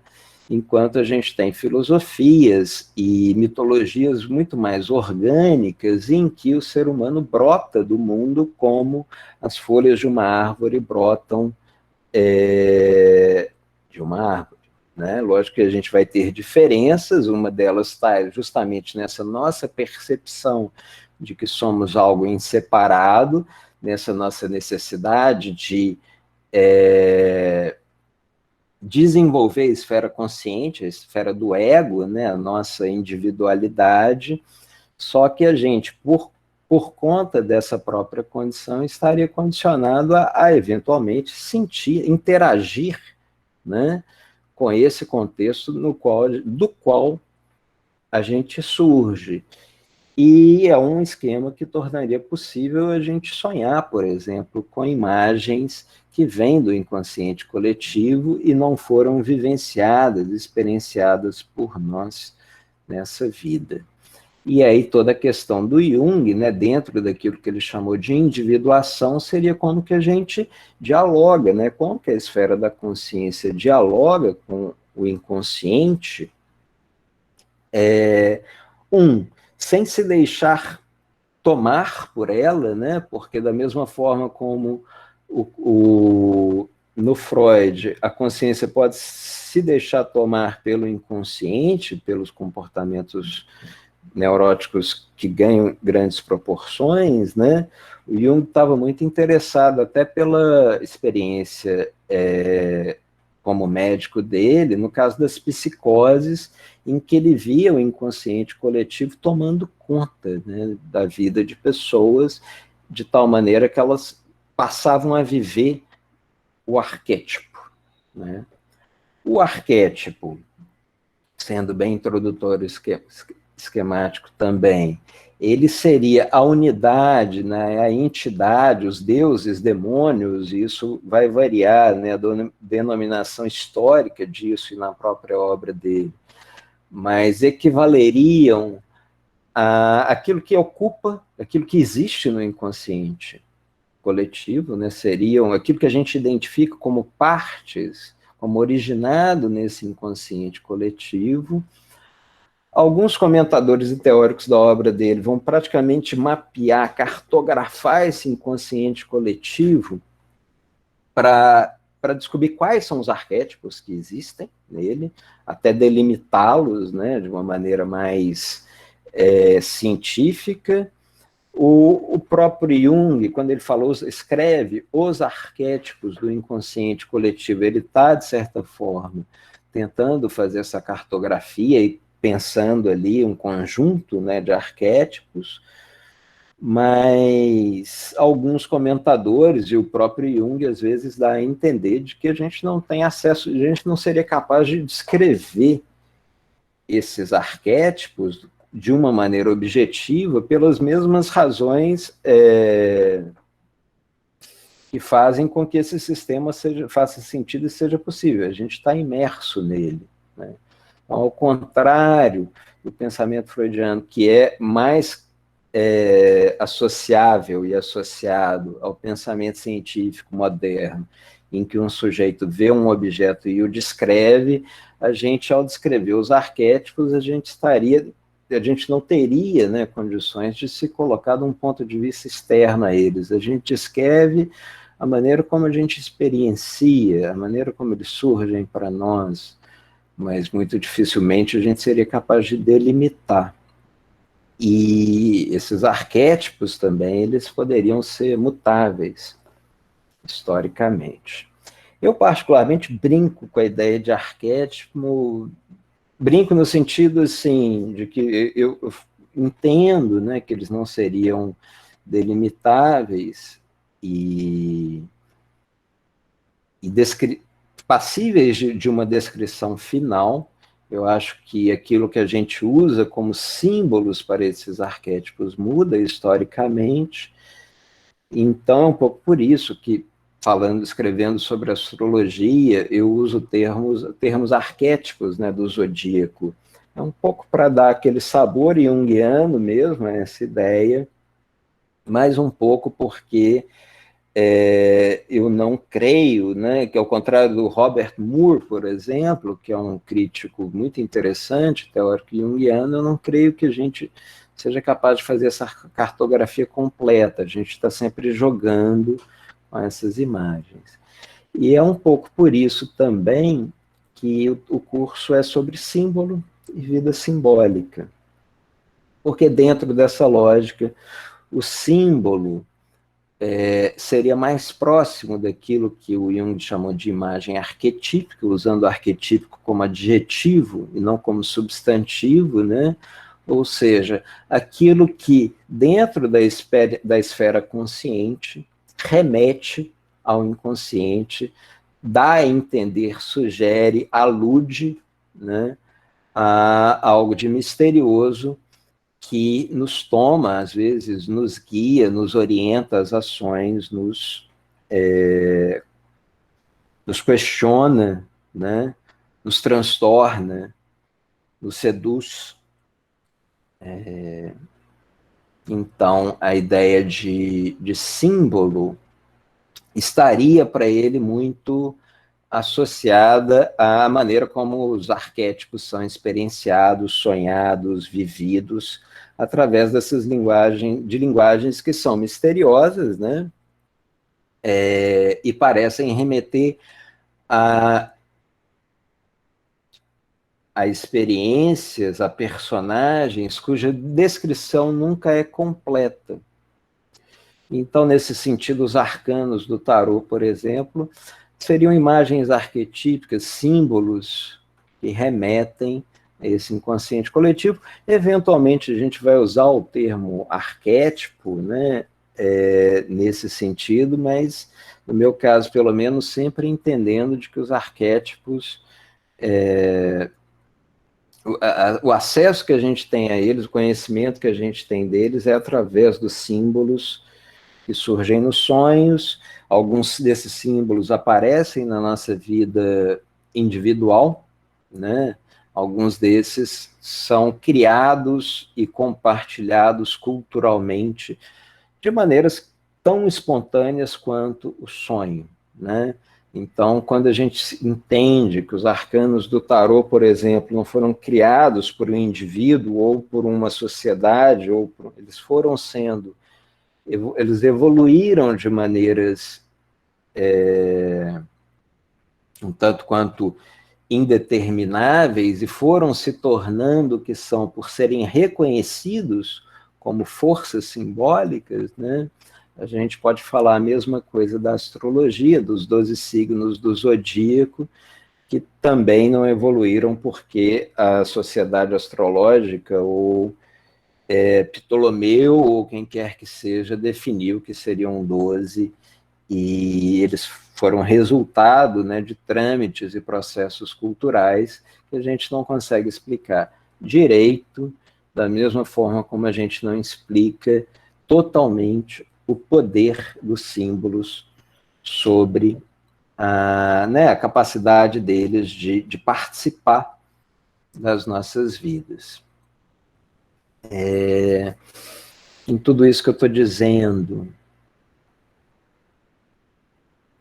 Enquanto a gente tem filosofias e mitologias muito mais orgânicas, em que o ser humano brota do mundo como as folhas de uma árvore brotam de uma árvore. Né? Lógico que a gente vai ter diferenças, uma delas está justamente nessa nossa percepção de que somos algo inseparado, nessa nossa necessidade de desenvolver a esfera consciente, a esfera do ego, né? A nossa individualidade, só que a gente, por conta dessa própria condição, estaria condicionado a eventualmente sentir, interagir, né, com esse contexto do qual a gente surge. E é um esquema que tornaria possível a gente sonhar, por exemplo, com imagens que vêm do inconsciente coletivo e não foram vivenciadas, experienciadas por nós nessa vida. E aí toda a questão do Jung, né, dentro daquilo que ele chamou de individuação, seria como que a gente dialoga, né, como que a esfera da consciência dialoga com o inconsciente, sem se deixar tomar por ela, né, porque da mesma forma como no Freud a consciência pode se deixar tomar pelo inconsciente, pelos comportamentos neuróticos que ganham grandes proporções, né? O Jung estava muito interessado, até pela experiência como médico dele, no caso das psicoses, em que ele via o inconsciente coletivo tomando conta, né, da vida de pessoas, de tal maneira que elas passavam a viver o arquétipo. Né? O arquétipo, sendo bem introdutório esquemático também, ele seria a unidade, né, a entidade, os deuses, demônios, e isso vai variar, né, a denominação histórica disso e na própria obra dele, mas equivaleriam àquilo que ocupa, aquilo que existe no inconsciente coletivo, né, seriam aquilo que a gente identifica como partes, como originado nesse inconsciente coletivo. Alguns comentadores e teóricos da obra dele vão praticamente mapear, cartografar esse inconsciente coletivo para descobrir quais são os arquétipos que existem nele, até delimitá-los, né, de uma maneira mais científica. O próprio Jung, quando ele falou, escreve os arquétipos do inconsciente coletivo, ele está, de certa forma, tentando fazer essa cartografia e pensando ali um conjunto, né, de arquétipos, mas alguns comentadores e o próprio Jung às vezes dá a entender de que a gente não tem acesso, a gente não seria capaz de descrever esses arquétipos de uma maneira objetiva pelas mesmas razões que fazem com que esse sistema faça sentido e seja possível. A gente está imerso nele. Né? Então, ao contrário do pensamento freudiano, que é mais associável e associado ao pensamento científico moderno, em que um sujeito vê um objeto e o descreve, a gente, ao descrever os arquétipos, a gente não teria, né, condições de se colocar de um ponto de vista externo a eles. A gente descreve a maneira como a gente experiencia, a maneira como eles surgem para nós, mas muito dificilmente a gente seria capaz de delimitar. E esses arquétipos também, eles poderiam ser mutáveis, historicamente. Eu, particularmente, brinco com a ideia de arquétipo, brinco no sentido, assim, de que eu entendo, né, que eles não seriam delimitáveis e passíveis de uma descrição final. Eu acho que aquilo que a gente usa como símbolos para esses arquétipos muda historicamente. Então, é um pouco por isso que, escrevendo sobre astrologia, eu uso termos arquétipos, né, do zodíaco. É um pouco para dar aquele sabor junguiano mesmo, essa ideia, mas um pouco porque eu não creio, né, que ao contrário do Robert Moore, por exemplo, que é um crítico muito interessante, teórico junguiano, eu não creio que a gente seja capaz de fazer essa cartografia completa. A gente está sempre jogando com essas imagens. E é um pouco por isso também que o curso é sobre símbolo e vida simbólica. Porque dentro dessa lógica, o símbolo seria mais próximo daquilo que o Jung chamou de imagem arquetípica, usando o arquetípico como adjetivo e não como substantivo, né? Ou seja, aquilo que, dentro da esfera consciente, remete ao inconsciente, dá a entender, sugere, alude, né, a algo de misterioso que nos toma, às vezes, nos guia, nos orienta as ações, nos questiona, né? Nos transtorna, nos seduz. Então, a ideia de símbolo estaria para ele muito associada à maneira como os arquétipos são experienciados, sonhados, vividos, através dessas linguagens que são misteriosas, né? E parecem remeter a, a experiências, a personagens cuja descrição nunca é completa. Então, nesse sentido, os arcanos do tarô, por exemplo, seriam imagens arquetípicas, símbolos que remetem a esse inconsciente coletivo. Eventualmente, a gente vai usar o termo arquétipo, né, nesse sentido, mas, no meu caso, pelo menos, sempre entendendo de que os arquétipos, o acesso que a gente tem a eles, o conhecimento que a gente tem deles é através dos símbolos que surgem nos sonhos. Alguns desses símbolos aparecem na nossa vida individual, né? Alguns desses são criados e compartilhados culturalmente de maneiras tão espontâneas quanto o sonho, né? Então, quando a gente entende que os arcanos do tarô, por exemplo, não foram criados por um indivíduo ou por uma sociedade, eles foram sendo, eles evoluíram de maneiras um tanto quanto indetermináveis e foram se tornando o que são por serem reconhecidos como forças simbólicas, né? A gente pode falar a mesma coisa da astrologia, dos 12 signos do zodíaco, que também não evoluíram porque a sociedade astrológica ou Ptolomeu ou quem quer que seja definiu que seriam 12 e eles foram resultado, né, de trâmites e processos culturais que a gente não consegue explicar direito, da mesma forma como a gente não explica totalmente o poder dos símbolos sobre a capacidade deles de participar das nossas vidas. Em tudo isso que eu estou dizendo,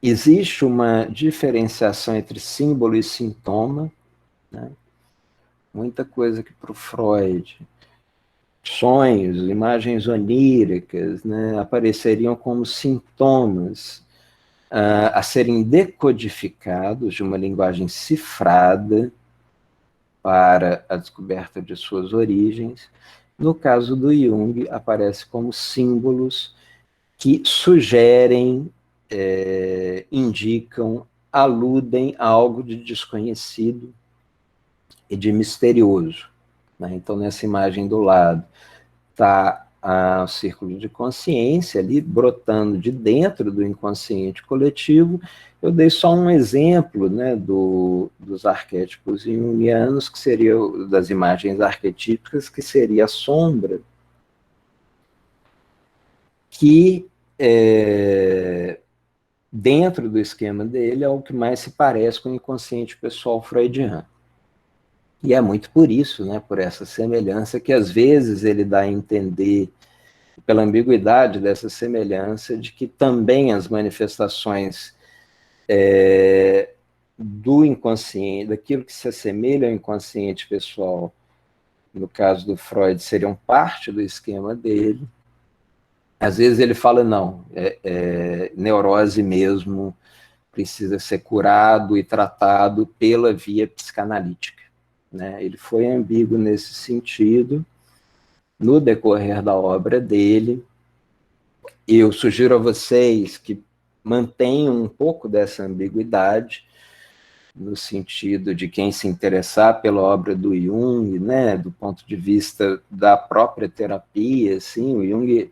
existe uma diferenciação entre símbolo e sintoma, né? Muita coisa que para o Freud, sonhos, imagens oníricas, né, apareceriam como sintomas a serem decodificados de uma linguagem cifrada para a descoberta de suas origens. No caso do Jung, aparece como símbolos que sugerem, indicam aludem a algo de desconhecido e de misterioso, né? Então, nessa imagem do lado, está o círculo de consciência ali, brotando de dentro do inconsciente coletivo. Eu dei só um exemplo, né, dos arquétipos junguianos, que seria das imagens arquetípicas, que seria a sombra, que dentro do esquema dele é o que mais se parece com o inconsciente pessoal freudiano. E é muito por isso, né, por essa semelhança, que às vezes ele dá a entender, pela ambiguidade dessa semelhança, de que também as manifestações do inconsciente, daquilo que se assemelha ao inconsciente pessoal, no caso do Freud, seriam parte do esquema dele. Às vezes ele fala, não, neurose mesmo precisa ser curado e tratado pela via psicanalítica, né? Ele foi ambíguo nesse sentido no decorrer da obra dele. Eu sugiro a vocês que mantenham um pouco dessa ambiguidade, no sentido de quem se interessar pela obra do Jung, né, do ponto de vista da própria terapia, assim, o Jung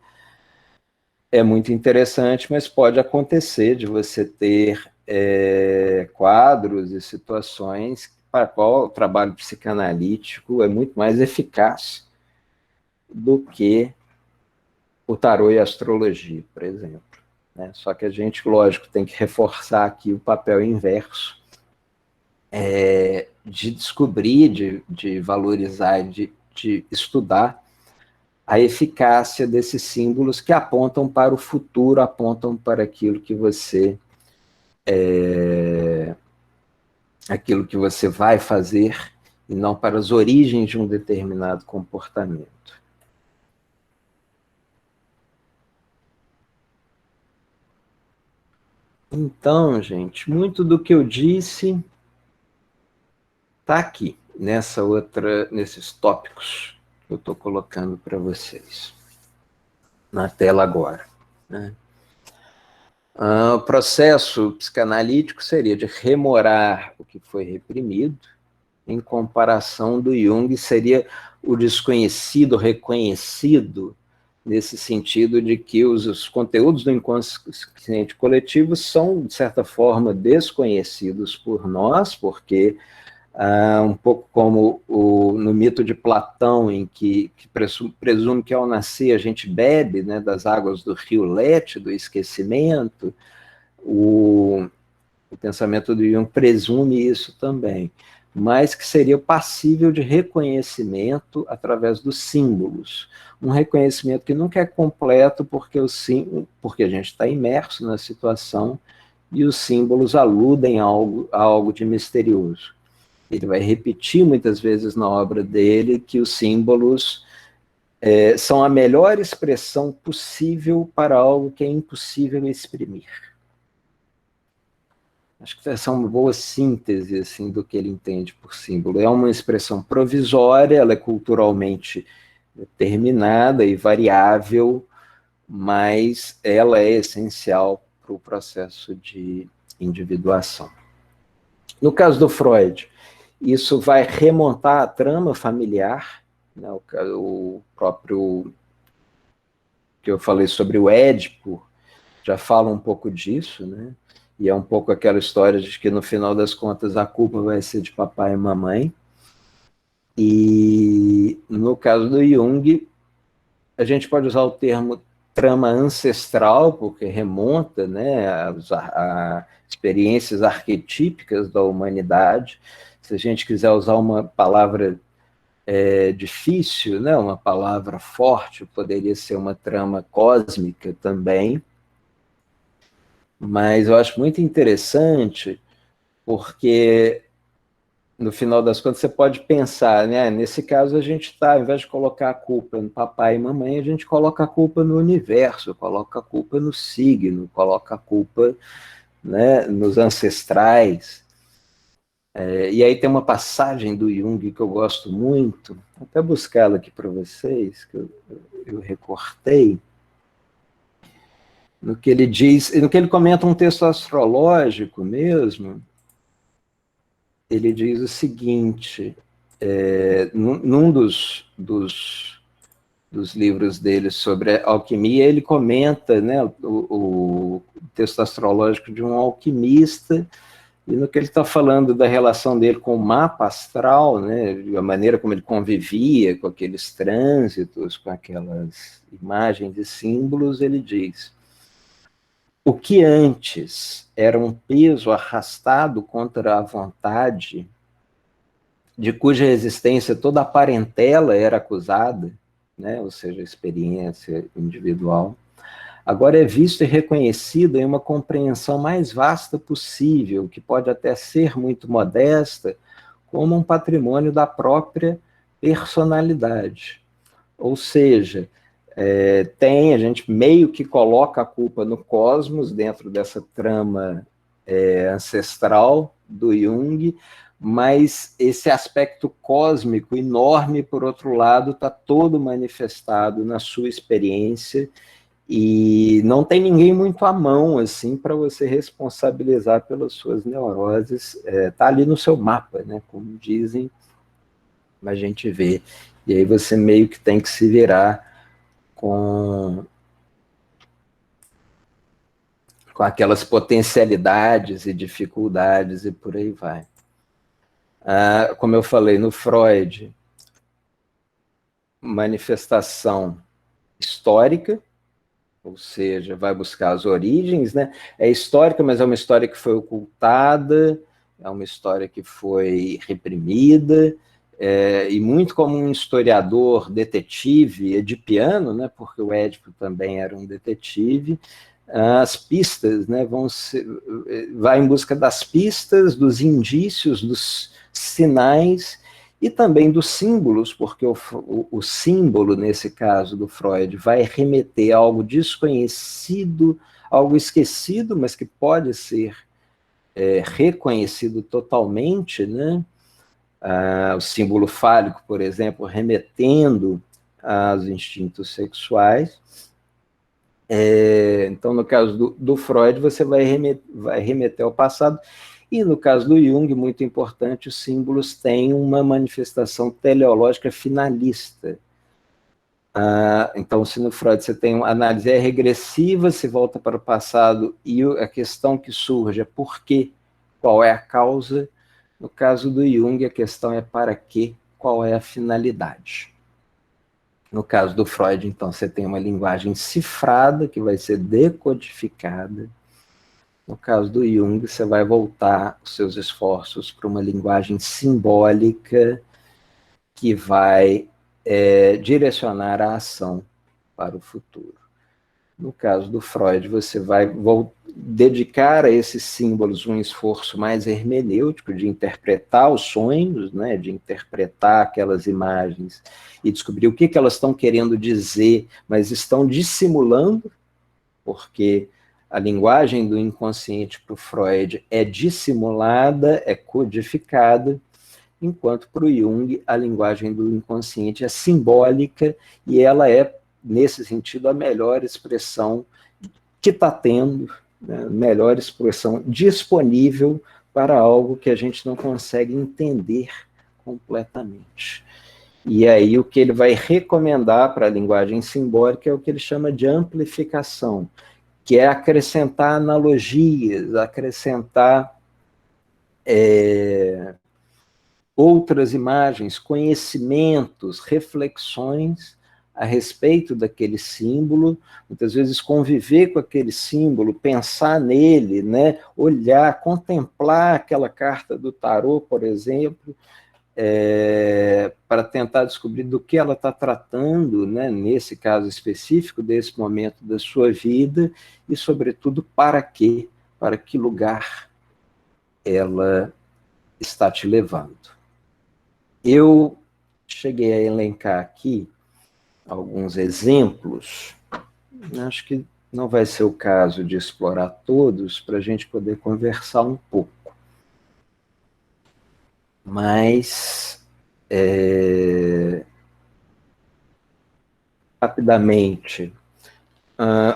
é muito interessante, mas pode acontecer de você ter quadros e situações para qual o trabalho psicanalítico é muito mais eficaz do que o tarô e a astrologia, por exemplo, né? Só que a gente, lógico, tem que reforçar aqui o papel inverso, de descobrir, de valorizar, de estudar a eficácia desses símbolos que apontam para o futuro, apontam para aquilo que você vai fazer, e não para as origens de um determinado comportamento. Então, gente, muito do que eu disse está aqui, nesses tópicos que eu estou colocando para vocês na tela agora, né? O processo psicanalítico seria de remorar o que foi reprimido, em comparação do Jung, seria o desconhecido reconhecido, nesse sentido de que os conteúdos do inconsciente coletivo são, de certa forma, desconhecidos por nós, porque um pouco como no mito de Platão, em que presume que ao nascer a gente bebe, né, das águas do rio Lete, do esquecimento, o pensamento do Jung presume isso também, mas que seria passível de reconhecimento através dos símbolos. Um reconhecimento que nunca é completo, porque a gente está imerso na situação e os símbolos aludem a algo de misterioso. Ele vai repetir muitas vezes na obra dele que os símbolos são a melhor expressão possível para algo que é impossível exprimir. Acho que essa é uma boa síntese assim, do que ele entende por símbolo. É uma expressão provisória, ela é culturalmente determinada e variável, mas ela é essencial para o processo de individuação. No caso do Freud, isso vai remontar a trama familiar, né, o próprio que eu falei sobre o Édipo, já fala um pouco disso, né? E é um pouco aquela história de que no final das contas a culpa vai ser de papai e mamãe. E no caso do Jung, a gente pode usar o termo trama ancestral, porque remonta, né, a experiências arquetípicas da humanidade. Se a gente quiser usar uma palavra difícil, né, uma palavra forte, poderia ser uma trama cósmica também. Mas eu acho muito interessante, porque no final das contas você pode pensar, né? Nesse caso a gente está, ao invés de colocar a culpa no papai e mamãe, a gente coloca a culpa no universo, coloca a culpa no signo, coloca a culpa, né, nos ancestrais. E aí tem uma passagem do Jung que eu gosto muito, vou até buscá-la aqui para vocês, que eu recortei, no que ele diz, no que ele comenta um texto astrológico mesmo, ele diz o seguinte, num dos livros dele sobre alquimia, ele comenta, né, o texto astrológico de um alquimista, e no que ele está falando da relação dele com o mapa astral, né, a maneira como ele convivia com aqueles trânsitos, com aquelas imagens e símbolos, ele diz: o que antes era um peso arrastado contra a vontade, de cuja existência toda a parentela era acusada, né, ou seja, a experiência individual, agora é visto e reconhecido em uma compreensão mais vasta possível, que pode até ser muito modesta, como um patrimônio da própria personalidade. Ou seja, a gente meio que coloca a culpa no cosmos, dentro dessa trama ancestral do Jung, mas esse aspecto cósmico enorme, por outro lado, está todo manifestado na sua experiência, e não tem ninguém muito à mão assim para você responsabilizar pelas suas neuroses. Está ali no seu mapa, né, como dizem, a gente vê. E aí você meio que tem que se virar com aquelas potencialidades e dificuldades e por aí vai. Como eu falei, no Freud, manifestação histórica, ou seja, vai buscar as origens, né? É histórica, mas é uma história que foi ocultada, é uma história que foi reprimida, e muito como um historiador detetive edipiano, né? Porque o Édipo também era um detetive, as pistas, né, vai em busca das pistas, dos indícios, dos sinais e também dos símbolos, porque o símbolo, nesse caso do Freud, vai remeter a algo desconhecido, algo esquecido, mas que pode ser reconhecido totalmente, né? O símbolo fálico, por exemplo, remetendo aos instintos sexuais. Então, no caso do Freud, você vai remeter ao passado, e no caso do Jung, muito importante, os símbolos têm uma manifestação teleológica finalista. Então, se no Freud você tem uma análise regressiva, se volta para o passado, e a questão que surge é por quê, qual é a causa. No caso do Jung, a questão é para quê, qual é a finalidade. No caso do Freud, então, você tem uma linguagem cifrada que vai ser decodificada. No caso do Jung, você vai voltar os seus esforços para uma linguagem simbólica que vai direcionar a ação para o futuro. No caso do Freud, você vai dedicar a esses símbolos um esforço mais hermenêutico de interpretar os sonhos, né, de interpretar aquelas imagens e descobrir o que elas estão querendo dizer, mas estão dissimulando, porque a linguagem do inconsciente para o Freud é dissimulada, é codificada, enquanto para o Jung a linguagem do inconsciente é simbólica e ela é, nesse sentido, a melhor expressão que está tendo, né, melhor expressão disponível para algo que a gente não consegue entender completamente. E aí o que ele vai recomendar para a linguagem simbólica é o que ele chama de amplificação, que é acrescentar analogias, acrescentar outras imagens, conhecimentos, reflexões a respeito daquele símbolo, muitas vezes conviver com aquele símbolo, pensar nele, né? Olhar, contemplar aquela carta do tarô, por exemplo, para tentar descobrir do que ela está tratando, né? Nesse caso específico, desse momento da sua vida, e, sobretudo, para quê? Para que lugar ela está te levando. Eu cheguei a elencar aqui alguns exemplos, acho que não vai ser o caso de explorar todos para a gente poder conversar um pouco. Mas, rapidamente,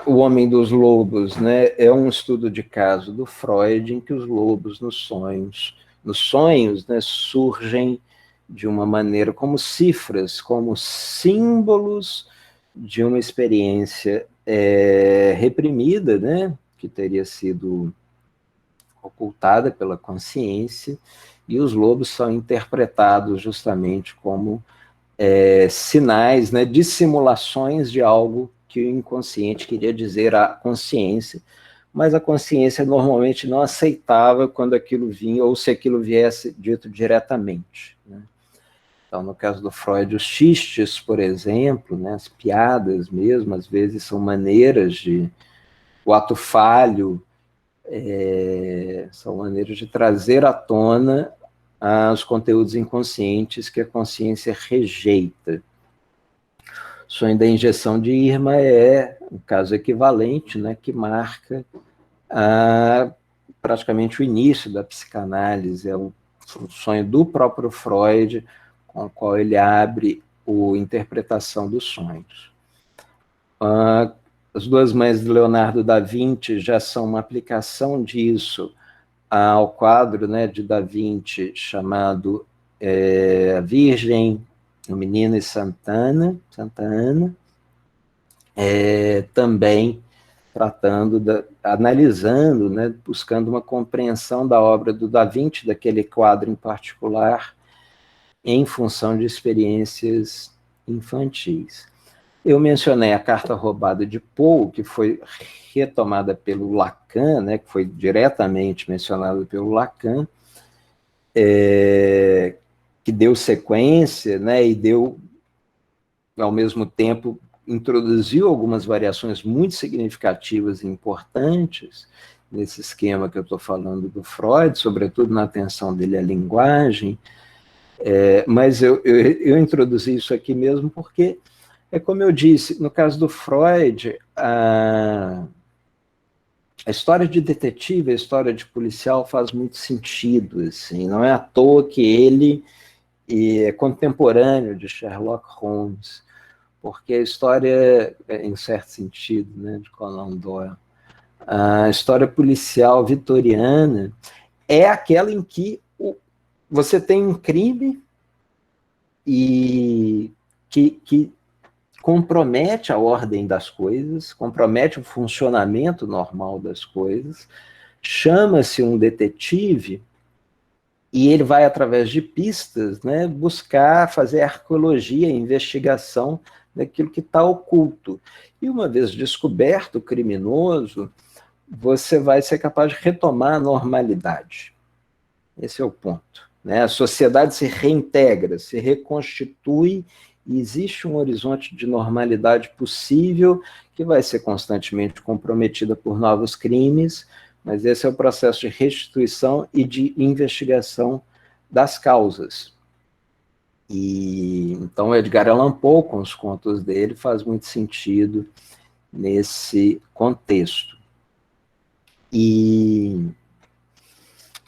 O Homem dos Lobos, né, é um estudo de caso do Freud em que os lobos nos sonhos, né, surgem de uma maneira como cifras, como símbolos de uma experiência reprimida, né, que teria sido ocultada pela consciência, e os lobos são interpretados justamente como sinais, né, dissimulações de algo que o inconsciente queria dizer à consciência, mas a consciência normalmente não aceitava quando aquilo vinha, ou se aquilo viesse dito diretamente, né? Então, no caso do Freud, os xistes, por exemplo, né, as piadas mesmo, às vezes são maneiras de... O ato falho são maneiras de trazer à tona os conteúdos inconscientes que a consciência rejeita. O sonho da injeção de Irma é um caso equivalente, né, que marca praticamente o início da psicanálise, é o sonho do próprio Freud, com o qual ele abre a interpretação dos sonhos. As Duas Mães de Leonardo da Vinci já são uma aplicação disso ao quadro, né, de Da Vinci chamado A Virgem, o Menino e Santa Ana, também tratando, analisando, né, buscando uma compreensão da obra do Da Vinci, daquele quadro em particular, em função de experiências infantis. Eu mencionei a Carta Roubada de Poe, que foi retomada pelo Lacan, né, que foi diretamente mencionada pelo Lacan, que deu sequência, né, e deu, ao mesmo tempo, introduziu algumas variações muito significativas e importantes nesse esquema que eu estou falando do Freud, sobretudo na atenção dele à linguagem, mas eu introduzi isso aqui mesmo porque, como eu disse, no caso do Freud, a história de detetive, a história de policial faz muito sentido, assim, não é à toa que ele é contemporâneo de Sherlock Holmes, porque a história, em certo sentido, né, de Conan Doyle, a história policial vitoriana é aquela em que você tem um crime e que compromete a ordem das coisas, compromete o funcionamento normal das coisas, chama-se um detetive e ele vai, através de pistas, né, buscar fazer arqueologia, investigação daquilo que está oculto. E uma vez descoberto o criminoso, você vai ser capaz de retomar a normalidade. Esse é o ponto, né? A sociedade se reintegra, se reconstitui, e existe um horizonte de normalidade possível que vai ser constantemente comprometida por novos crimes, mas esse é o processo de restituição e de investigação das causas. E então Edgar Allan Poe, com os contos dele, faz muito sentido nesse contexto. E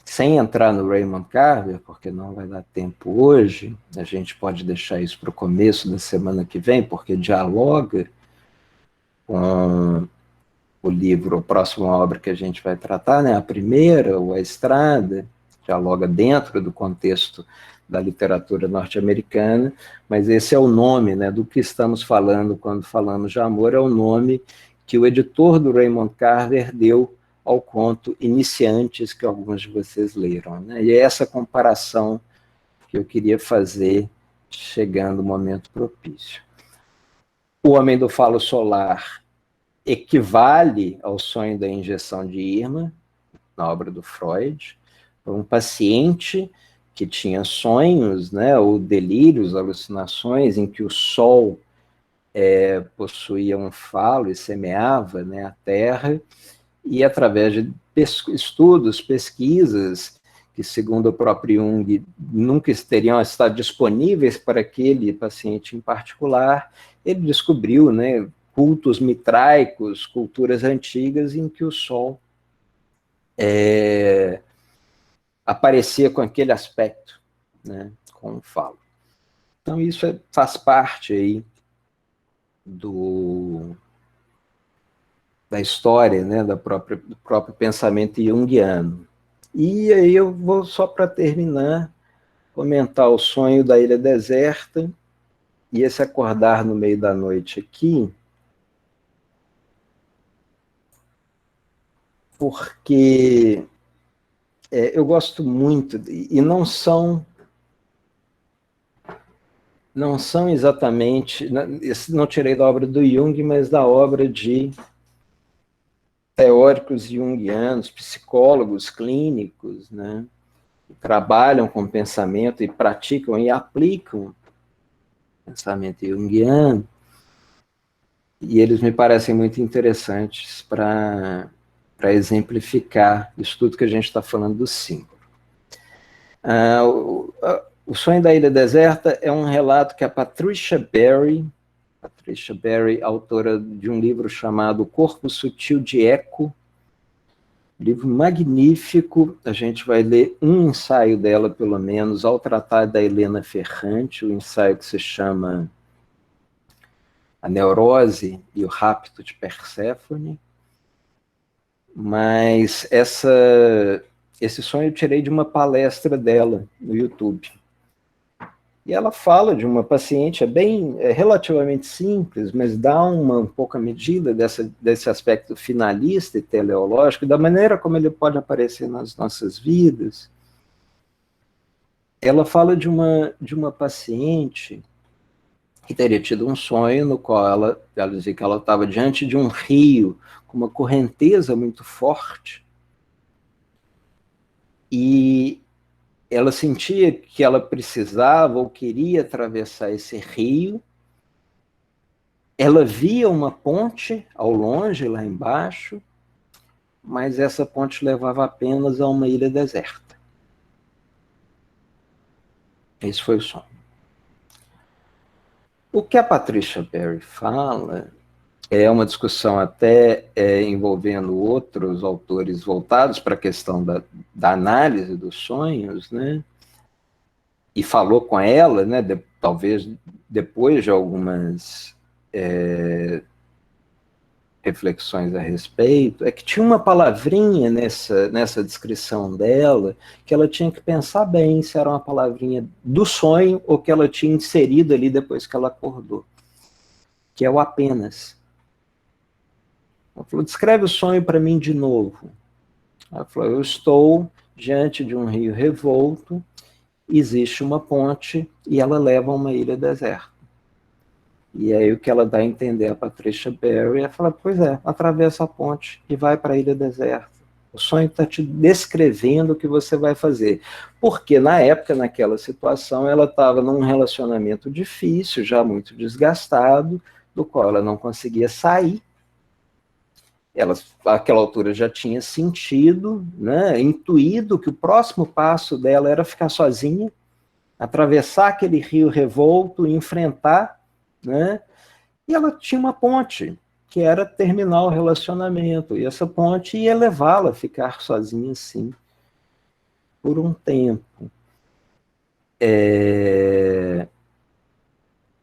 sem entrar no Raymond Carver, porque não vai dar tempo hoje, a gente pode deixar isso para o começo da semana que vem, porque dialoga com o livro, a próxima obra que a gente vai tratar, né, a primeira, ou A Estrada, dialoga dentro do contexto da literatura norte-americana, mas esse é o nome, né, do que estamos falando quando falamos de amor, é o nome que o editor do Raymond Carver deu ao conto Iniciantes, que alguns de vocês leram, né? E é essa comparação que eu queria fazer, chegando o momento propício. O Homem do Falo Solar equivale ao sonho da injeção de Irma, na obra do Freud, um paciente que tinha sonhos, né, ou delírios, alucinações, em que o sol possuía um falo e semeava, né, a terra, e através de estudos, pesquisas, que segundo o próprio Jung, nunca teriam estado disponíveis para aquele paciente em particular, ele descobriu, né, cultos mitraicos, culturas antigas em que o sol aparecia com aquele aspecto, né, com o falo. Então isso faz parte aí da história, né, do próprio pensamento junguiano. E aí eu vou, só para terminar, comentar o sonho da ilha deserta e esse acordar no meio da noite aqui, porque eu gosto muito, e não são exatamente, não tirei da obra do Jung, mas da obra de teóricos junguianos, psicólogos clínicos, né, que trabalham com pensamento e praticam e aplicam pensamento junguiano, e eles me parecem muito interessantes para exemplificar isso tudo que a gente está falando do símbolo. O Sonho da Ilha Deserta é um relato que a Patricia Berry, autora de um livro chamado O Corpo Sutil de Eco, livro magnífico, a gente vai ler um ensaio dela, pelo menos, ao tratar da Helena Ferrante, o ensaio que se chama A Neurose e o Rapto de Perséfone, mas esse sonho eu tirei de uma palestra dela no YouTube. E ela fala de uma paciente, é relativamente simples, mas dá um pouco a medida desse aspecto finalista e teleológico, da maneira como ele pode aparecer nas nossas vidas. Ela fala de uma paciente que teria tido um sonho no qual ela dizia que ela estava diante de um rio com uma correnteza muito forte, e ela sentia que ela precisava ou queria atravessar esse rio. Ela via uma ponte ao longe, lá embaixo, mas essa ponte levava apenas a uma ilha deserta. Esse foi o sonho. O que a Patricia Berry fala é uma discussão até envolvendo outros autores voltados para a questão da análise dos sonhos, né? E falou com ela, né, talvez depois de algumas reflexões a respeito, é que tinha uma palavrinha nessa descrição dela que ela tinha que pensar bem se era uma palavrinha do sonho ou que ela tinha inserido ali depois que ela acordou, que é o apenas. Ela falou, descreve o sonho para mim de novo. Ela falou, eu estou diante de um rio revolto, existe uma ponte e ela leva a uma ilha deserta. E aí o que ela dá a entender a Patricia Berry é falar, pois é, atravessa a ponte e vai para a ilha deserta. O sonho está te descrevendo o que você vai fazer. Porque na época, naquela situação, ela estava num relacionamento difícil, já muito desgastado, do qual ela não conseguia sair. Ela, àquela altura, já tinha sentido, né, intuído que o próximo passo dela era ficar sozinha, atravessar aquele rio revolto e enfrentar, né? E ela tinha uma ponte, que era terminar o relacionamento, e essa ponte ia levá-la a ficar sozinha, assim, por um tempo.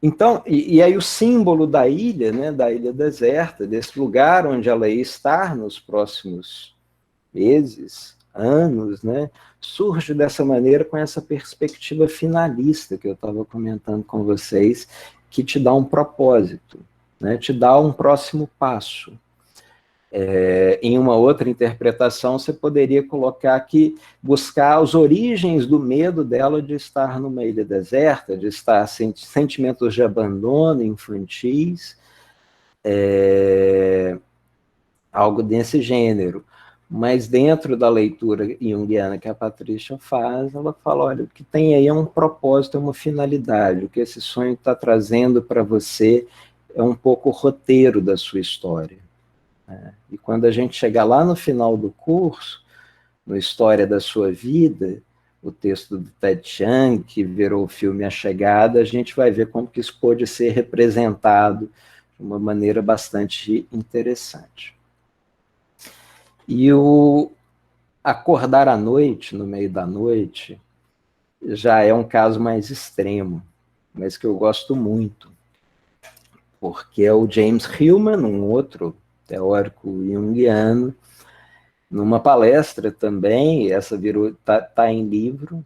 Então, e aí o símbolo da ilha, né, da ilha deserta, desse lugar onde ela ia estar nos próximos meses, anos, né, surge dessa maneira com essa perspectiva finalista que eu estava comentando com vocês, que te dá um propósito, né, te dá um próximo passo. Em uma outra interpretação, você poderia colocar aqui, buscar as origens do medo dela de estar numa ilha deserta, de estar sentimentos de abandono infantis, algo desse gênero. Mas dentro da leitura junguiana que a Patrícia faz, ela fala, olha, o que tem aí é um propósito, é uma finalidade, o que esse sonho está trazendo para você é um pouco o roteiro da sua história. E quando a gente chegar lá no final do curso, no História da Sua Vida, o texto do Ted Chiang, que virou o filme A Chegada, a gente vai ver como que isso pôde ser representado de uma maneira bastante interessante. E o acordar à noite, no meio da noite, já é um caso mais extremo, mas que eu gosto muito, porque é o James Hillman, um outro teórico junguiano, numa palestra também, essa tá em livro,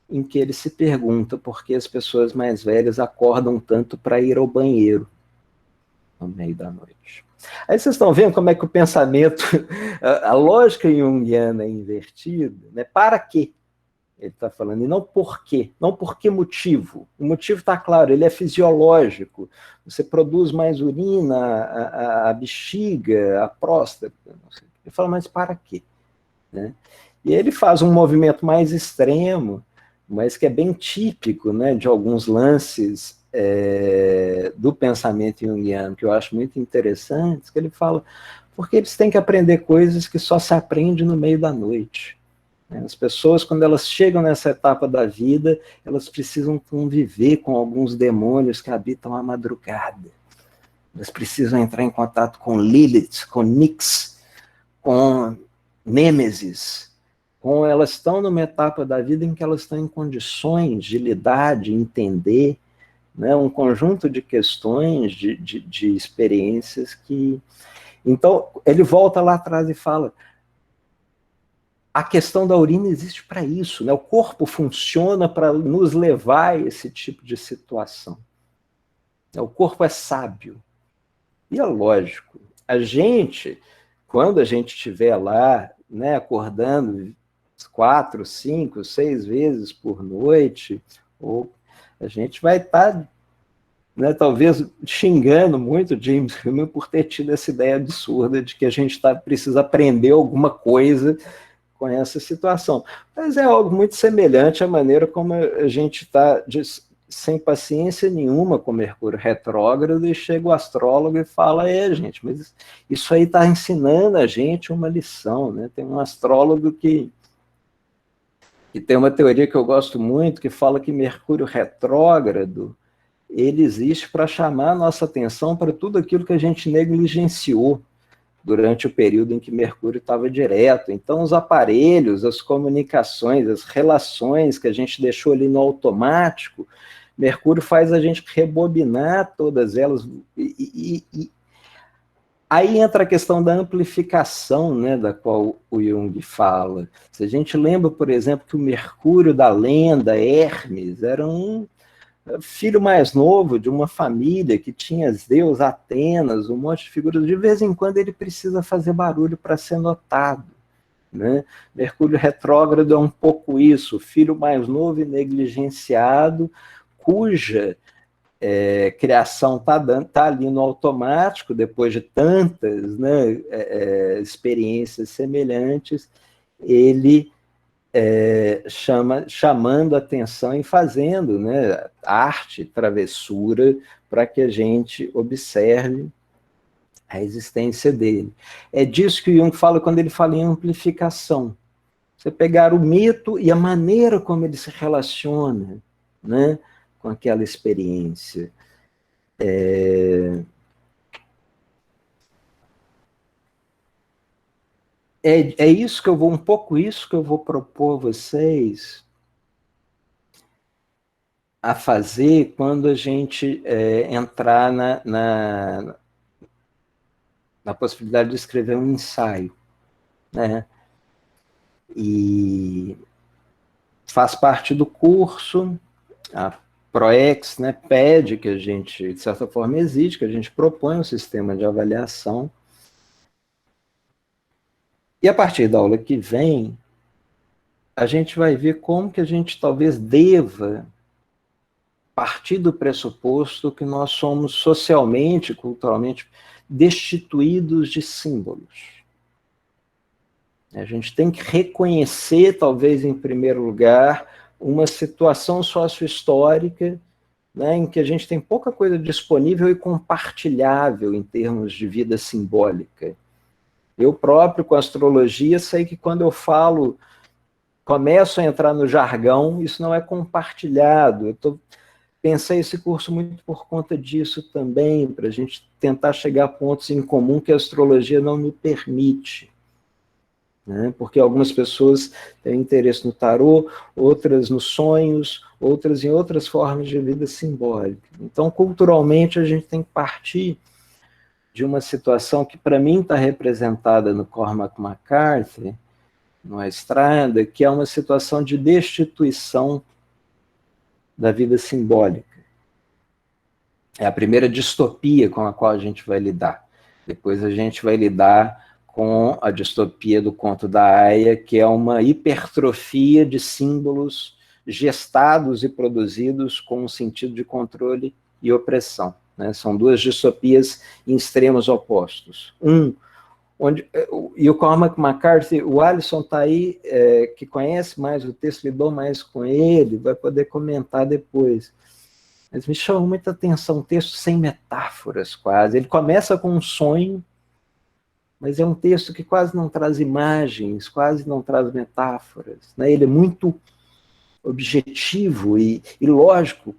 em que ele se pergunta por que as pessoas mais velhas acordam tanto para ir ao banheiro no meio da noite. Aí vocês estão vendo como é que o pensamento, a lógica junguiana é invertida, né? Para quê? Ele está falando, e não por quê, não por que motivo. O motivo está claro, ele é fisiológico. Você produz mais urina, a bexiga, a próstata. Ele fala, mas para quê? Né? E ele faz um movimento mais extremo, mas que é bem típico, né, de alguns lances do pensamento junguiano, que eu acho muito interessantes, que ele fala, porque eles têm que aprender coisas que só se aprende no meio da noite. As pessoas, quando elas chegam nessa etapa da vida, elas precisam conviver com alguns demônios que habitam a madrugada. Elas precisam entrar em contato com Lilith, com Nyx, com Nêmesis. Elas estão numa etapa da vida em que elas estão em condições de lidar, de entender, né, um conjunto de questões, de experiências que... Então, ele volta lá atrás e fala... A questão da urina existe para isso, né? O corpo funciona para nos levar a esse tipo de situação. O corpo é sábio. E é lógico, a gente, quando a gente estiver lá, né, acordando 4, 5, 6 vezes por noite, ou a gente vai estar, né, talvez xingando muito James Hillman por ter tido essa ideia absurda de que a gente precisa aprender alguma coisa com essa situação. Mas é algo muito semelhante à maneira como a gente está sem paciência nenhuma com Mercúrio retrógrado e chega o astrólogo e fala, gente, mas isso aí está ensinando a gente uma lição, né? Tem um astrólogo que tem uma teoria que eu gosto muito, que fala que Mercúrio retrógrado, ele existe para chamar a nossa atenção para tudo aquilo que a gente negligenciou durante o período em que Mercúrio estava direto. Então, os aparelhos, as comunicações, as relações que a gente deixou ali no automático, Mercúrio faz a gente rebobinar todas elas. Aí entra a questão da amplificação, né, da qual o Jung fala. Se a gente lembra, por exemplo, que o Mercúrio da lenda, Hermes, era um filho mais novo de uma família que tinha Zeus, Atenas, um monte de figuras. De vez em quando ele precisa fazer barulho para ser notado, né? Mercúrio retrógrado é um pouco isso, filho mais novo e negligenciado, cuja criação está ali no automático, depois de tantas, né, experiências semelhantes, ele chamando atenção e fazendo, né, arte, travessura, para que a gente observe a existência dele. É disso que o Jung fala quando ele fala em amplificação. Você pegar o mito e a maneira como ele se relaciona, né, com aquela experiência. É isso que eu vou, um pouco isso que eu vou propor a vocês a fazer quando a gente entrar na possibilidade de escrever um ensaio, né? E faz parte do curso, a ProEx, né, pede que a gente, de certa forma, exige que a gente proponha um sistema de avaliação. E a partir da aula que vem, a gente vai ver como que a gente talvez deva partir do pressuposto que nós somos socialmente, culturalmente, destituídos de símbolos. A gente tem que reconhecer, talvez em primeiro lugar, uma situação sociohistórica, né, em que a gente tem pouca coisa disponível e compartilhável em termos de vida simbólica. Eu próprio, com astrologia, sei que quando eu falo, começo a entrar no jargão, isso não é compartilhado. Pensei esse curso muito por conta disso também, para a gente tentar chegar a pontos em comum que a astrologia não me permite. Né? Porque algumas pessoas têm interesse no tarô, outras nos sonhos, outras em outras formas de vida simbólica. Então, culturalmente, a gente tem que partir de uma situação que, para mim, está representada no Cormac McCarthy, no Estrada, que é uma situação de destituição da vida simbólica. É a primeira distopia com a qual a gente vai lidar. Depois a gente vai lidar com a distopia do Conto da Aia, que é uma hipertrofia de símbolos gestados e produzidos com um sentido de controle e opressão. Né? São duas distopias em extremos opostos. E o Cormac McCarthy, o Alisson está aí, que conhece mais o texto, lidou mais com ele, vai poder comentar depois. Mas me chamou muita atenção, um texto sem metáforas, quase. Ele começa com um sonho, mas é um texto que quase não traz imagens, quase não traz metáforas. Né? Ele é muito objetivo e lógico,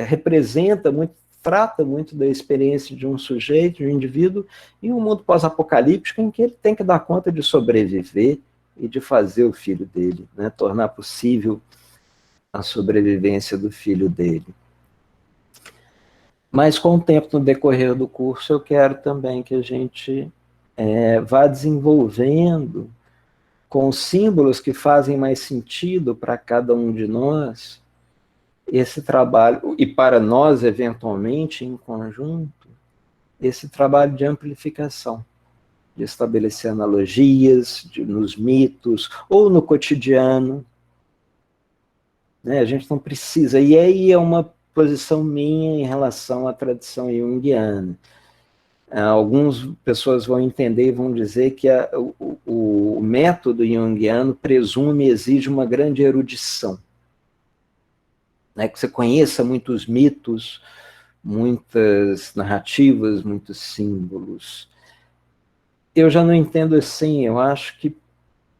representa muito, trata muito da experiência de um sujeito, de um indivíduo, em um mundo pós-apocalíptico em que ele tem que dar conta de sobreviver e de fazer o filho dele, né? Tornar possível a sobrevivência do filho dele. Mas com o tempo, no decorrer do curso, eu quero também que a gente vá desenvolvendo com os símbolos que fazem mais sentido para cada um de nós, esse trabalho, e para nós, eventualmente, em conjunto, esse trabalho de amplificação, de estabelecer analogias nos mitos, ou no cotidiano. Né? A gente não precisa, e aí é uma posição minha em relação à tradição junguiana. Algumas pessoas vão entender e vão dizer que o método junguiano presume e exige uma grande erudição. Né? Que você conheça muitos mitos, muitas narrativas, muitos símbolos. Eu já não entendo assim, eu acho que